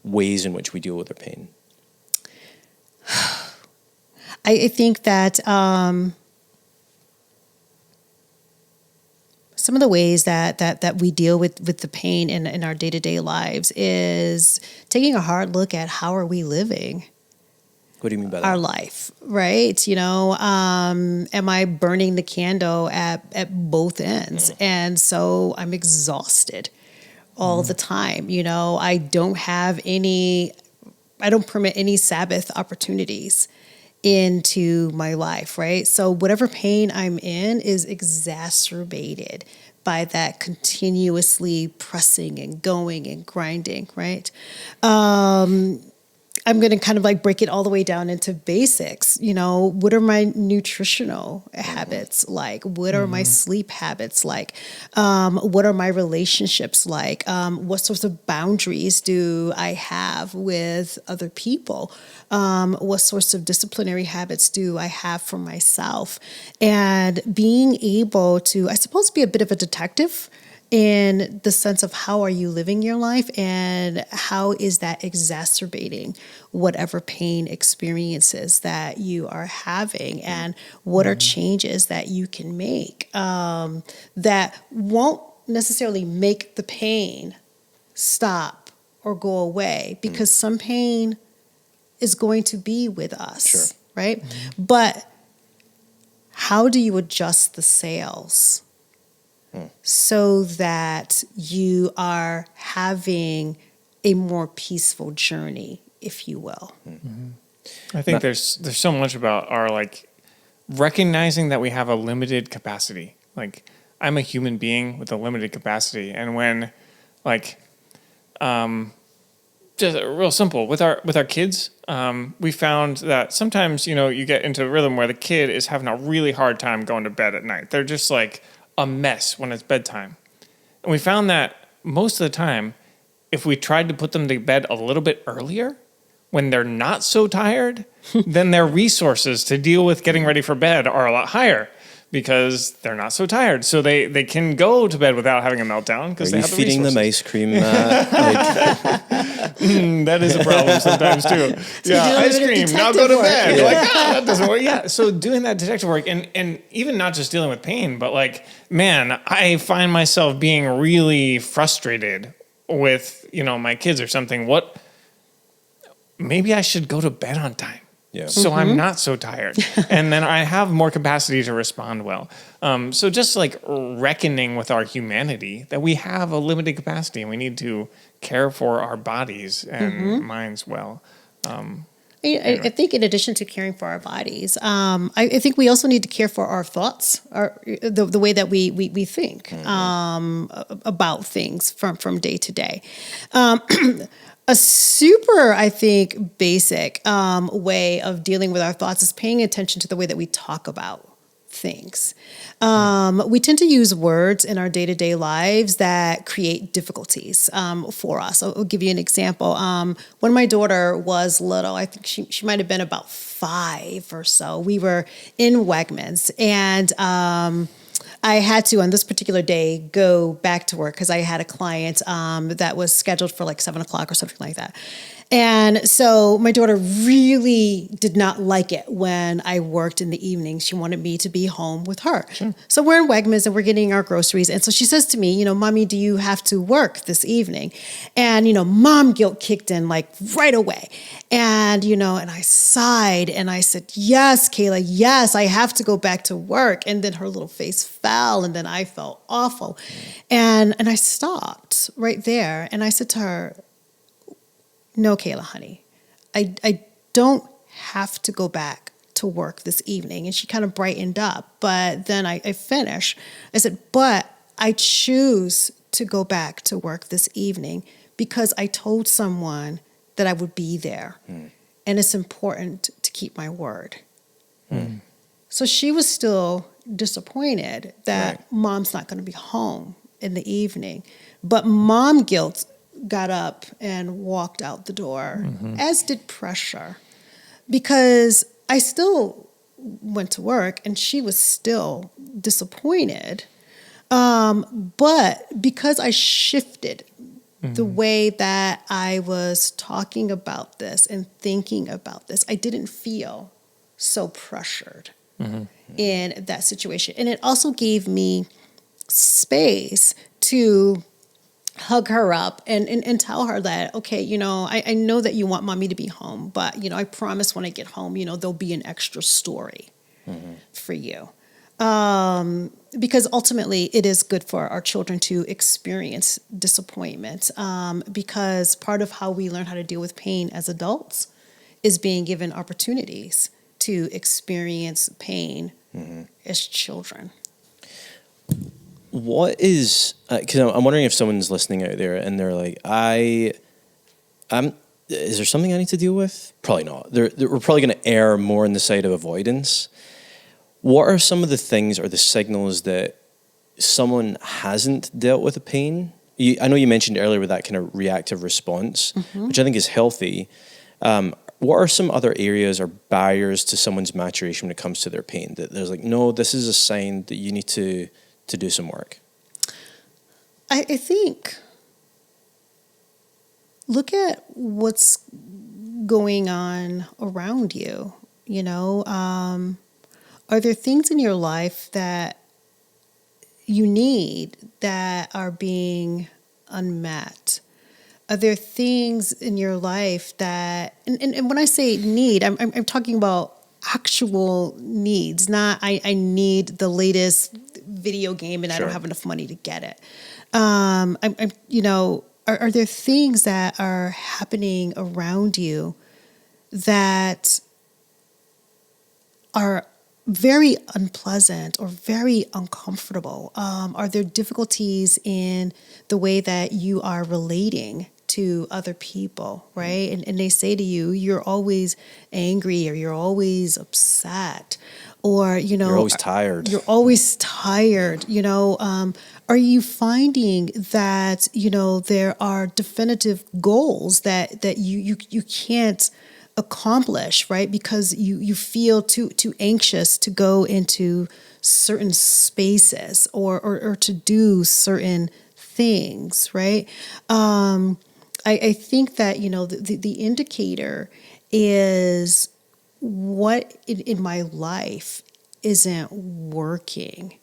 ways in which we deal with our pain? I think that some of the ways that we deal with the pain in our day-to-day lives is taking a hard look at how are we living What do you mean by that? our life, right? Am I burning the candle at both ends? And so I'm exhausted all the time. I don't permit any Sabbath opportunities into my life, right? So whatever pain I'm in is exacerbated by that continuously pressing and going and grinding, right? I'm going to kind of like break it all the way down into basics. What are my nutritional habits like? What are my sleep habits like? What are my relationships like? What sorts of boundaries do I have with other people? What sorts of disciplinary habits do I have for myself? And being able to, I suppose, be a bit of a detective in the sense of how are you living your life and how is that exacerbating whatever pain experiences that you are having, and what are changes that you can make that won't necessarily make the pain stop or go away, because some pain is going to be with us, Sure. right? But how do you adjust the sails so that you are having a more peaceful journey, if you will? I think there's so much about our recognizing that we have a limited capacity. Like, I'm a human being with a limited capacity, and when just real simple with our kids, we found that sometimes you get into a rhythm where the kid is having a really hard time going to bed at night. They're just like a mess when it's bedtime. And we found that most of the time, if we tried to put them to bed a little bit earlier, when they're not so tired, then their resources to deal with getting ready for bed are a lot higher because they're not so tired. So they can go to bed without having a meltdown because they have the resources. Are you feeding them ice cream? That is a problem sometimes too. Yeah, ice cream, now go to bed. Yeah. That doesn't work. Yeah, so doing that detective work and even not just dealing with pain, but I find myself being really frustrated with, my kids or something. Maybe I should go to bed on time. Yeah. So I'm not so tired. And then I have more capacity to respond well. So just reckoning with our humanity, that we have a limited capacity and we need to care for our bodies and minds well. I think in addition to caring for our bodies, I think we also need to care for our thoughts, the way that we think about things from day to day. A super, I think, basic way of dealing with our thoughts is paying attention to the way that we talk about things. We tend to use words in our day-to-day lives that create difficulties for us. I'll give you an example. When my daughter was little, I think she might have been about 5 or so, we were in Wegmans, and I had to, on this particular day, go back to work because I had a client that was scheduled for 7 o'clock or something like that. And so my daughter really did not like it when I worked in the evening. She wanted me to be home with her. Sure. So we're in Wegmans and we're getting our groceries. And so she says to me, Mommy, do you have to work this evening? And, mom guilt kicked in right away. And, and I sighed and I said, yes, Kayla, yes, I have to go back to work. And then her little face fell and then I felt awful. And I stopped right there. And I said to her, no, Kayla, honey, I don't have to go back to work this evening. And she kind of brightened up. But then I finished. I said, but I choose to go back to work this evening because I told someone that I would be there. And it's important to keep my word. So she was still disappointed that mom's not going to be home in the evening. But mom guilt got up and walked out the door, as did pressure, because I still went to work and she was still disappointed. But because I shifted the way that I was talking about this and thinking about this, I didn't feel so pressured in that situation. And it also gave me space to hug her up and tell her that, okay, I know that you want mommy to be home, but, I promise when I get home, there'll be an extra story for you. Because ultimately it is good for our children to experience disappointment, because part of how we learn how to deal with pain as adults is being given opportunities to experience pain as children. What is, because I'm wondering if someone's listening out there and they're like, is there something I need to deal with? Probably not. We're probably going to err more on the side of avoidance. What are some of the things or the signals that someone hasn't dealt with a pain? I know you mentioned earlier with that kind of reactive response, which I think is healthy. What are some other areas or barriers to someone's maturation when it comes to their pain? That there's like, no, this is a sign that you need to do some work. I think look at what's going on around you. Are there things in your life that you need that are being unmet? Are there things in your life that, and when I say need, I'm talking about actual needs, not I need the latest video game and I don't have enough money to get it. Are there things that are happening around you that are very unpleasant or very uncomfortable? Are there difficulties in the way that you are relating to other people, right? And they say to you, you're always angry or you're always upset or, you're always tired. You're always tired, Are you finding that, there are definitive goals that you can't accomplish, right? Because you feel too anxious to go into certain spaces or to do certain things, right? I think that, the indicator is what in my life isn't working.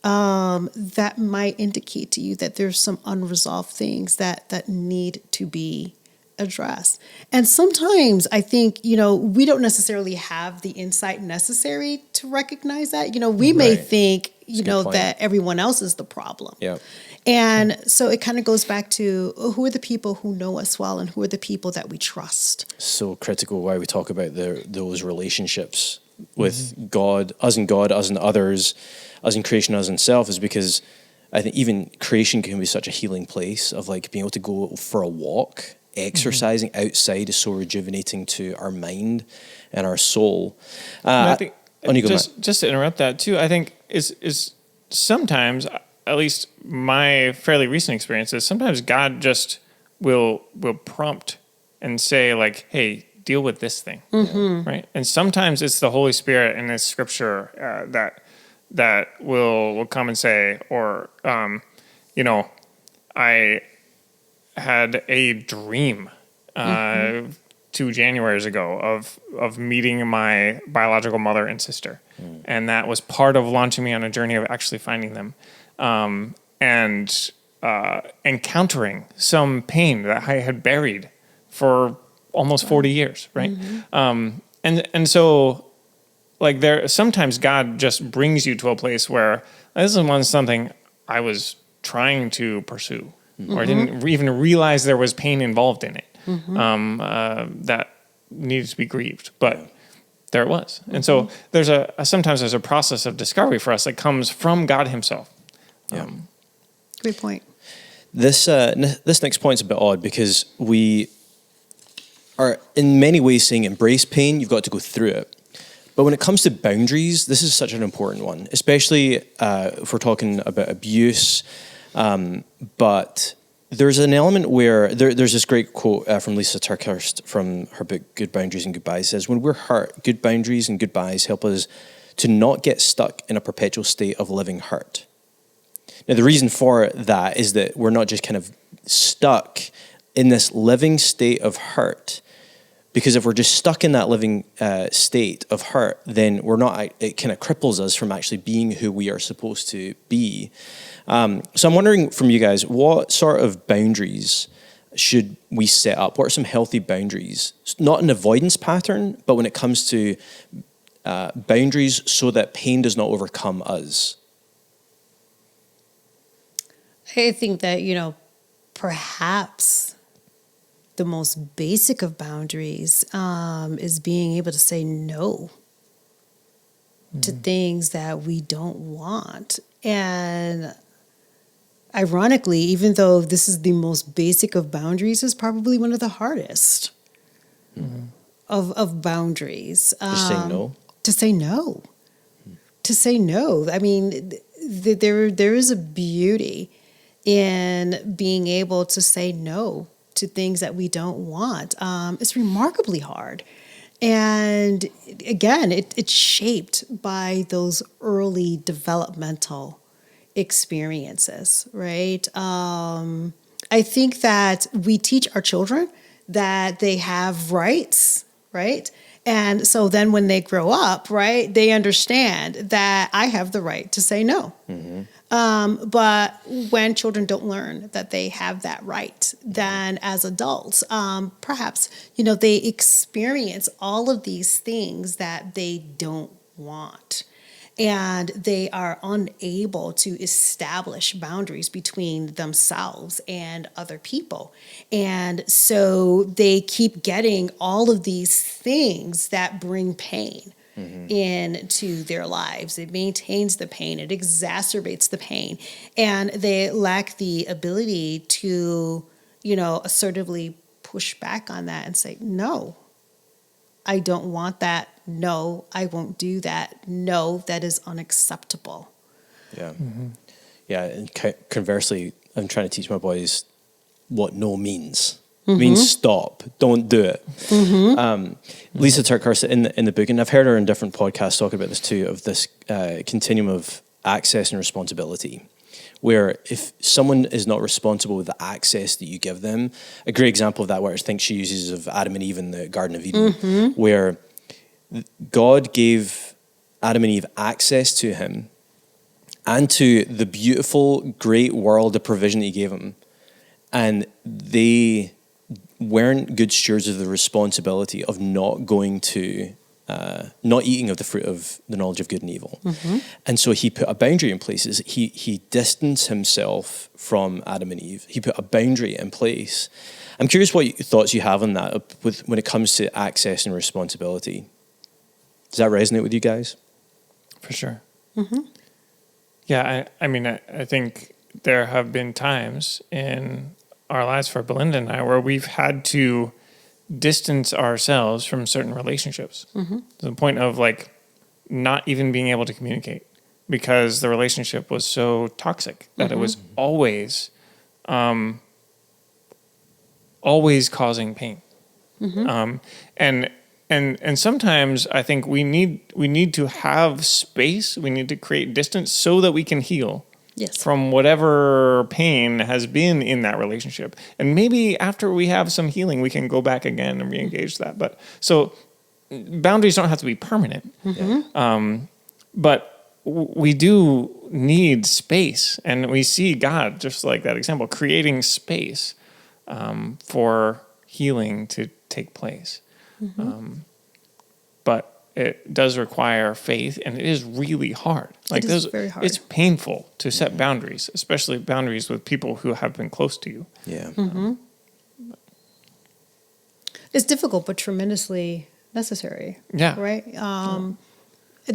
That might indicate to you that there's some unresolved things that need to be addressed. And sometimes I think, we don't necessarily have the insight necessary to recognize that. We may think, that everyone else is the problem. Yeah. And so it kind of goes back to who are the people who know us well and who are the people that we trust. So critical why we talk about those relationships with God, us and others, us in creation, us and self, is because I think even creation can be such a healing place of like being able to go for a walk. Exercising outside is so rejuvenating to our mind and our soul. I think just to interrupt that too, I think is sometimes, at least my fairly recent experience is sometimes God just will prompt and say like, hey, deal with this thing, right? And sometimes it's the Holy Spirit in this scripture that will come and say, or I had a dream 2 Januaries ago of meeting my biological mother and sister, and that was part of launching me on a journey of actually finding them, and encountering some pain that I had buried for almost 40 years, right? And so like sometimes God just brings you to a place where this is something I was trying to pursue, or I didn't even realize there was pain involved in it, that needed to be grieved, but there it was. And so sometimes there's a process of discovery for us that comes from God himself. Yeah. Great point. This next point's a bit odd because we are in many ways saying embrace pain, you've got to go through it. But when it comes to boundaries, this is such an important one, especially if we're talking about abuse. But there's an element where there's this great quote from Lisa Turkhurst from her book, Good Boundaries and Goodbyes. It says, when we're hurt, good boundaries and goodbyes help us to not get stuck in a perpetual state of living hurt. Now, the reason for that is that we're not just kind of stuck in this living state of hurt. Because if we're just stuck in that living state of hurt, then it kind of cripples us from actually being who we are supposed to be. So I'm wondering from you guys, what sort of boundaries should we set up? What are some healthy boundaries? Not an avoidance pattern, but when it comes to boundaries so that pain does not overcome us. I think that, perhaps the most basic of boundaries is being able to say no to things that we don't want. And ironically, even though this is the most basic of boundaries, is probably one of the hardest of boundaries. Just saying no. To say no. To say no. I mean, there is a beauty in being able to say no to things that we don't want. It's remarkably hard. And again, it's shaped by those early developmental experiences, right? I think that we teach our children that they have rights, right? And so then when they grow up, right, they understand that I have the right to say no. But when children don't learn that they have that right, then as adults, perhaps, they experience all of these things that they don't want. And they are unable to establish boundaries between themselves and other people. And so they keep getting all of these things that bring pain into their lives. It maintains the pain. It exacerbates the pain. And they lack the ability to, assertively push back on that and say, no, I don't want that. No, I won't do that. No, that is unacceptable. Yeah. Yeah. And conversely, I'm trying to teach my boys what no means. It means stop. Don't do it. Lisa Turkhurst in the book, and I've heard her in different podcasts talk about this too, of this continuum of access and responsibility, where if someone is not responsible with the access that you give them, a great example of that, where I think she uses of Adam and Eve in the Garden of Eden, where God gave Adam and Eve access to him and to the beautiful, great world of provision that he gave them. And they weren't good stewards of the responsibility of not eating of the fruit of the knowledge of good and evil. And so he put a boundary in place. He distanced himself from Adam and Eve. He put a boundary in place. I'm curious what thoughts you have on that when it comes to access and responsibility. Does that resonate with you guys? For sure. Yeah, I think there have been times in our lives for Belinda and I where we've had to distance ourselves from certain relationships to the point of not even being able to communicate because the relationship was so toxic that it was always causing pain. And sometimes I think we need to have space. We need to create distance so that we can heal from whatever pain has been in that relationship. And maybe after we have some healing, we can go back again and re-engage that. But so boundaries don't have to be permanent. But we do need space. And we see God, just like that example, creating space for healing to take place. But it does require faith, and it is really hard. It is very hard. It's painful to set boundaries, especially boundaries with people who have been close to you. Yeah. It's difficult, but tremendously necessary. Yeah. Right.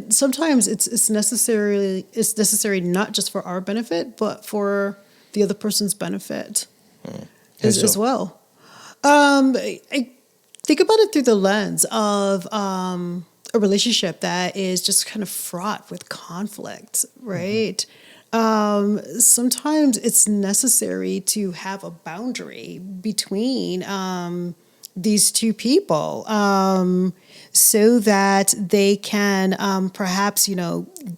Sometimes it's necessary not just for our benefit, but for the other person's benefit as well. I think about it through the lens of a relationship that is just kind of fraught with conflict, right? Sometimes it's necessary to have a boundary between these two people so that they can perhaps,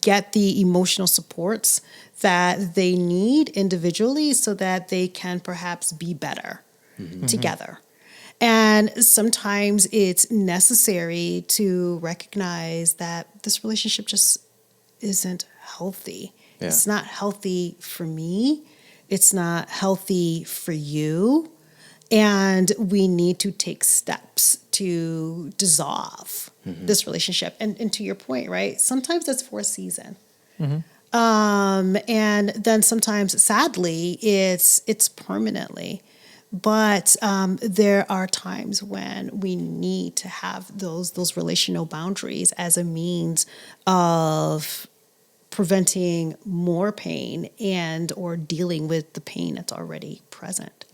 get the emotional supports that they need individually so that they can perhaps be better together. And sometimes it's necessary to recognize that this relationship just isn't healthy. Yeah. It's not healthy for me. It's not healthy for you. And we need to take steps to dissolve this relationship. And to your point, right? Sometimes that's for a season. And then sometimes, sadly, it's permanently. But there are times when we need to have those relational boundaries as a means of preventing more pain and or dealing with the pain that's already present.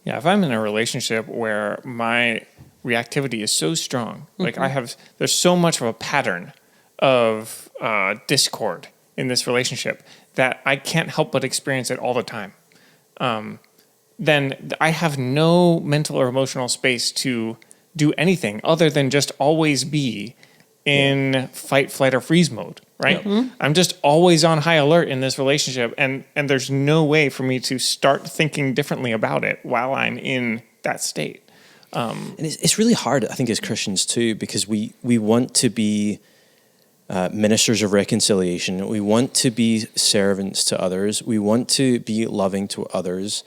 Yeah, if I'm in a relationship where my reactivity is so strong, like there's so much of a pattern of discord in this relationship that I can't help but experience it all the time. Then I have no mental or emotional space to do anything other than just always be in fight, flight, or freeze mode, right? I'm just always on high alert in this relationship, and there's no way for me to start thinking differently about it while I'm in that state. And it's really hard, I think, as Christians too, because we want to be ministers of reconciliation. We want to be servants to others. We want to be loving to others.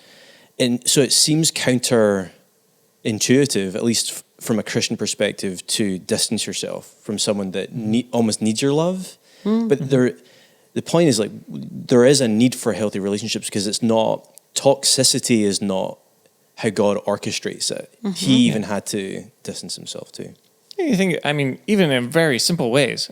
And so it seems counterintuitive, at least from a Christian perspective, to distance yourself from someone that almost needs your love. But the point is, like, there is a need for healthy relationships because toxicity is not how God orchestrates it. He even had to distance himself too. You think, even in very simple ways.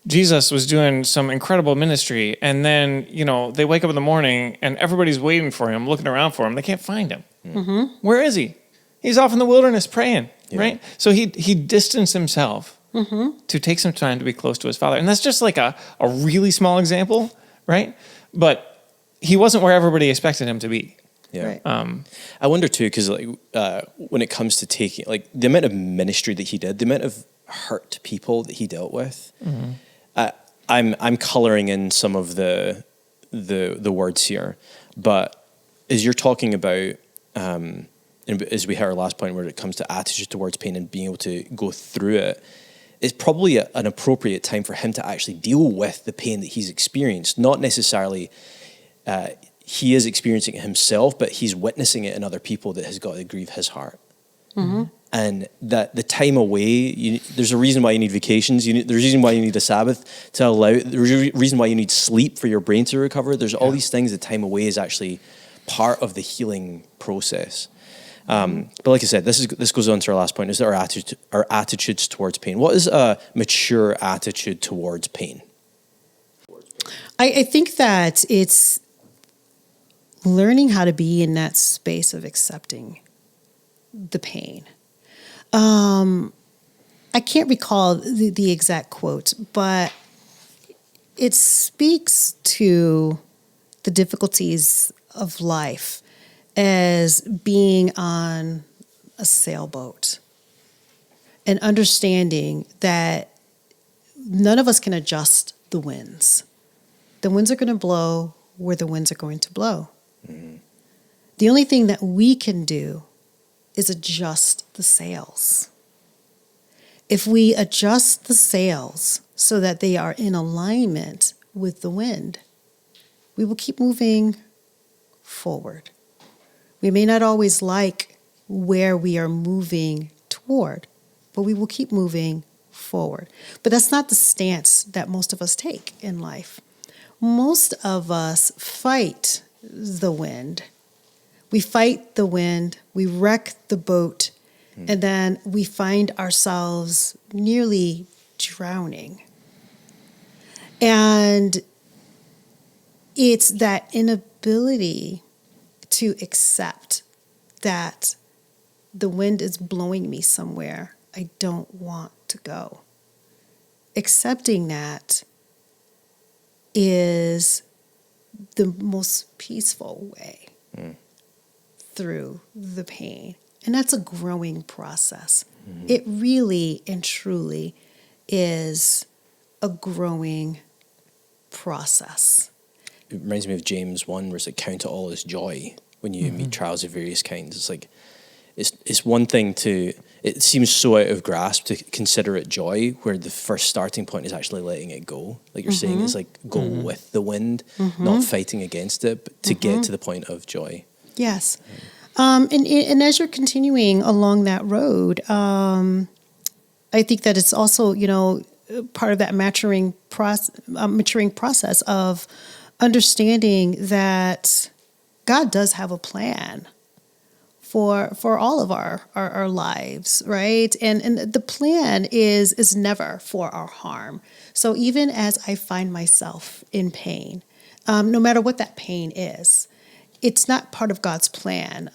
Jesus was doing some incredible ministry, and then, they wake up in the morning and everybody's waiting for him, looking around for him. They can't find him. Where is he? He's off in the wilderness praying, right? So he distanced himself to take some time to be close to his Father. And that's just like a really small example, right? But he wasn't where everybody expected him to be. Yeah. Right. I wonder too, because when it comes to taking, like, the amount of ministry that he did, the amount of hurt people that he dealt with, I'm coloring in some of the words here, but as you're talking about, and as we had our last point, where it comes to attitude towards pain and being able to go through it, it's probably an appropriate time for him to actually deal with the pain that he's experienced. Not necessarily he is experiencing it himself, but he's witnessing it in other people that has got to grieve his heart. And that the time away, there's a reason why you need vacations. There's a reason why you need a Sabbath to allow. There's a reason why you need sleep for your brain to recover. There's all these things. The time away is actually part of the healing process. But like I said, this goes on to our last point: is our attitudes towards pain. What is a mature attitude towards pain? I think that it's learning how to be in that space of accepting the pain. I can't recall the exact quote, but it speaks to the difficulties of life as being on a sailboat and understanding that none of us can adjust the winds. The winds are going to blow where the winds are going to blow. The only thing that we can do is adjust the sails. If we adjust the sails so that they are in alignment with the wind, we will keep moving forward. We may not always like where we are moving toward, but we will keep moving forward. But that's not the stance that most of us take in life. Most of us fight the wind. We fight the wind, we wreck the boat, and then we find ourselves nearly drowning. And it's that inability to accept that the wind is blowing me somewhere I don't want to go. Accepting that is the most peaceful way through the pain. And that's a growing process. It really and truly is a growing process. it reminds me of James 1, where it's like, count it all as joy when you meet trials of various kinds. It's like, it's one thing it seems so out of grasp to consider it joy, where the first starting point is actually letting it go. Like you're saying, it's like go with the wind, not fighting against it, but to get to the point of joy. Yes. And as you're continuing along that road, I think that it's also, part of that maturing process of understanding that God does have a plan for all of our lives, right? And the plan is never for our harm. So even as I find myself in pain, no matter what that pain is, it's not part of God's plan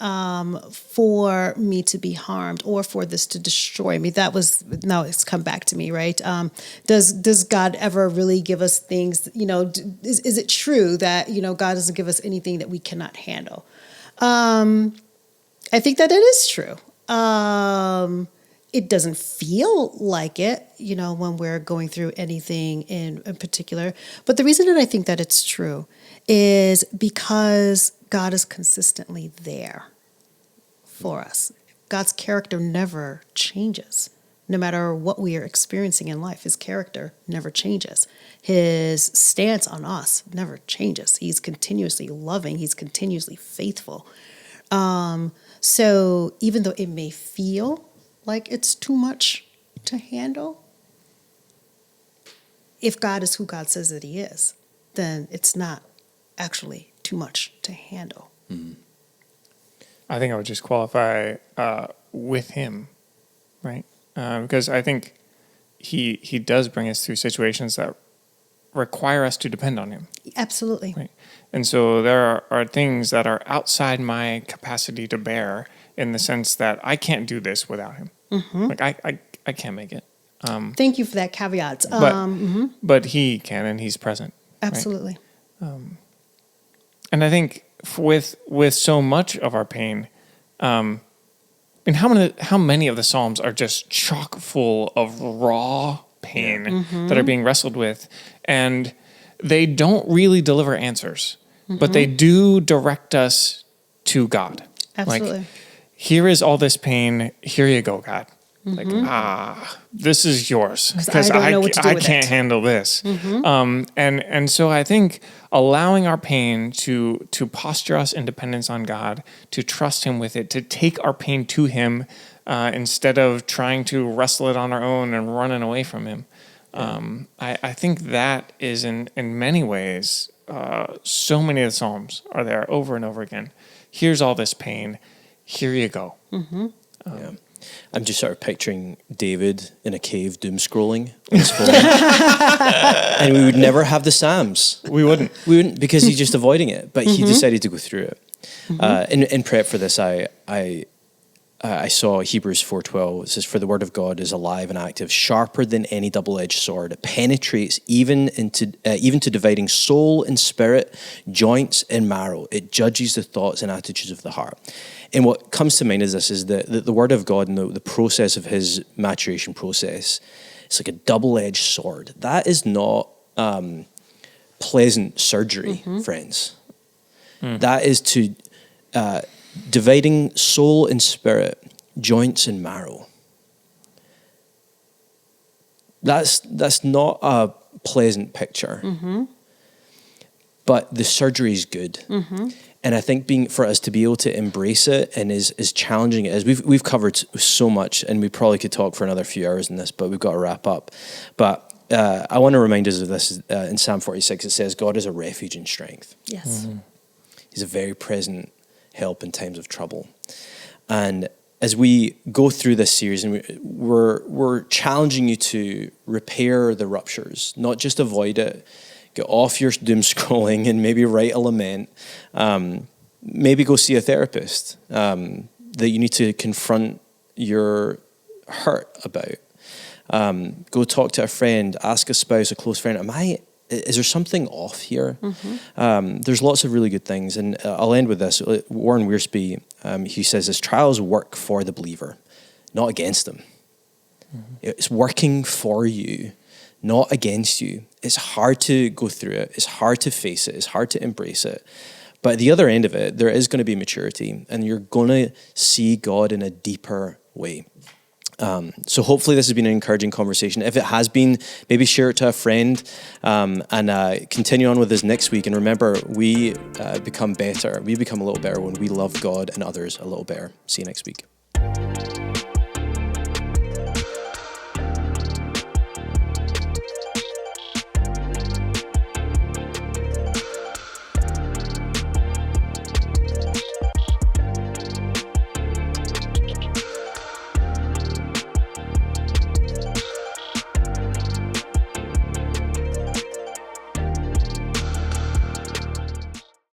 for me to be harmed or for this to destroy me. Now it's come back to me, right? Does God ever really give us things, is it true that, God doesn't give us anything that we cannot handle? I think that it is true. It doesn't feel like it, when we're going through anything in particular. But the reason that I think that it's true is because God is consistently there for us. God's character never changes. No matter what we are experiencing in life, his character never changes. His stance on us never changes. He's continuously loving. He's continuously faithful. So even though it may feel like it's too much to handle, if God is who God says that he is, then it's not actually too much to handle. I think I would just qualify with him, right? Because I think he does bring us through situations that require us to depend on him. Absolutely. Right. And so there are things that are outside my capacity to bear, in the sense that I can't do this without him. Like I can't make it. Thank you for that caveat. But he can, and he's present. Absolutely. Right? And I think with so much of our pain, how many of the Psalms are just chock full of raw pain that are being wrestled with, and they don't really deliver answers, but they do direct us to God. Absolutely. Like, here is all this pain. Here you go, God. Like, this is yours, because I can't handle this. And so I think allowing our pain to posture us in dependence on God, to trust him with it, to take our pain to him instead of trying to wrestle it on our own and running away from him. I think that is in many ways, so many of the Psalms are there over and over again. Here's all this pain. Here you go. I'm just sort of picturing David in a cave doom scrolling on his phone. And we would never have the Psalms. We wouldn't because he's just avoiding it. But he decided to go through it. In prep for this, I saw Hebrews 4:12. It says, "For the word of God is alive and active, sharper than any double-edged sword. It penetrates even to dividing soul and spirit, joints and marrow. It judges the thoughts and attitudes of the heart." And what comes to mind is this: is the word of God and the process of his maturation process. It's like a double-edged sword. That is not pleasant surgery, friends. That is to dividing soul and spirit, joints and marrow. That's not a pleasant picture. But the surgery is good. And I think for us to be able to embrace it, and as challenging it is, we've covered so much, and we probably could talk for another few hours in this, but we've got to wrap up. But I want to remind us of this. In Psalm 46, it says, God is a refuge and strength. Yes. He's a very present help in times of trouble. And as we go through this series, and we're challenging you to repair the ruptures, not just avoid it. Get off your doom scrolling and maybe write a lament. Maybe go see a therapist that you need to confront your hurt about. Go talk to a friend, ask a spouse, a close friend, is there something off here? There's lots of really good things. And I'll end with this. Warren Wiersbe, he says this: trials work for the believer, not against them. It's working for you, not against you. It's hard to go through it. It's hard to face it. It's hard to embrace it. But at the other end of it, there is going to be maturity, and you're going to see God in a deeper way. So hopefully this has been an encouraging conversation. If it has been, maybe share it to a friend, and continue on with this next week. And remember, we become better. We become a little better when we love God and others a little better. See you next week.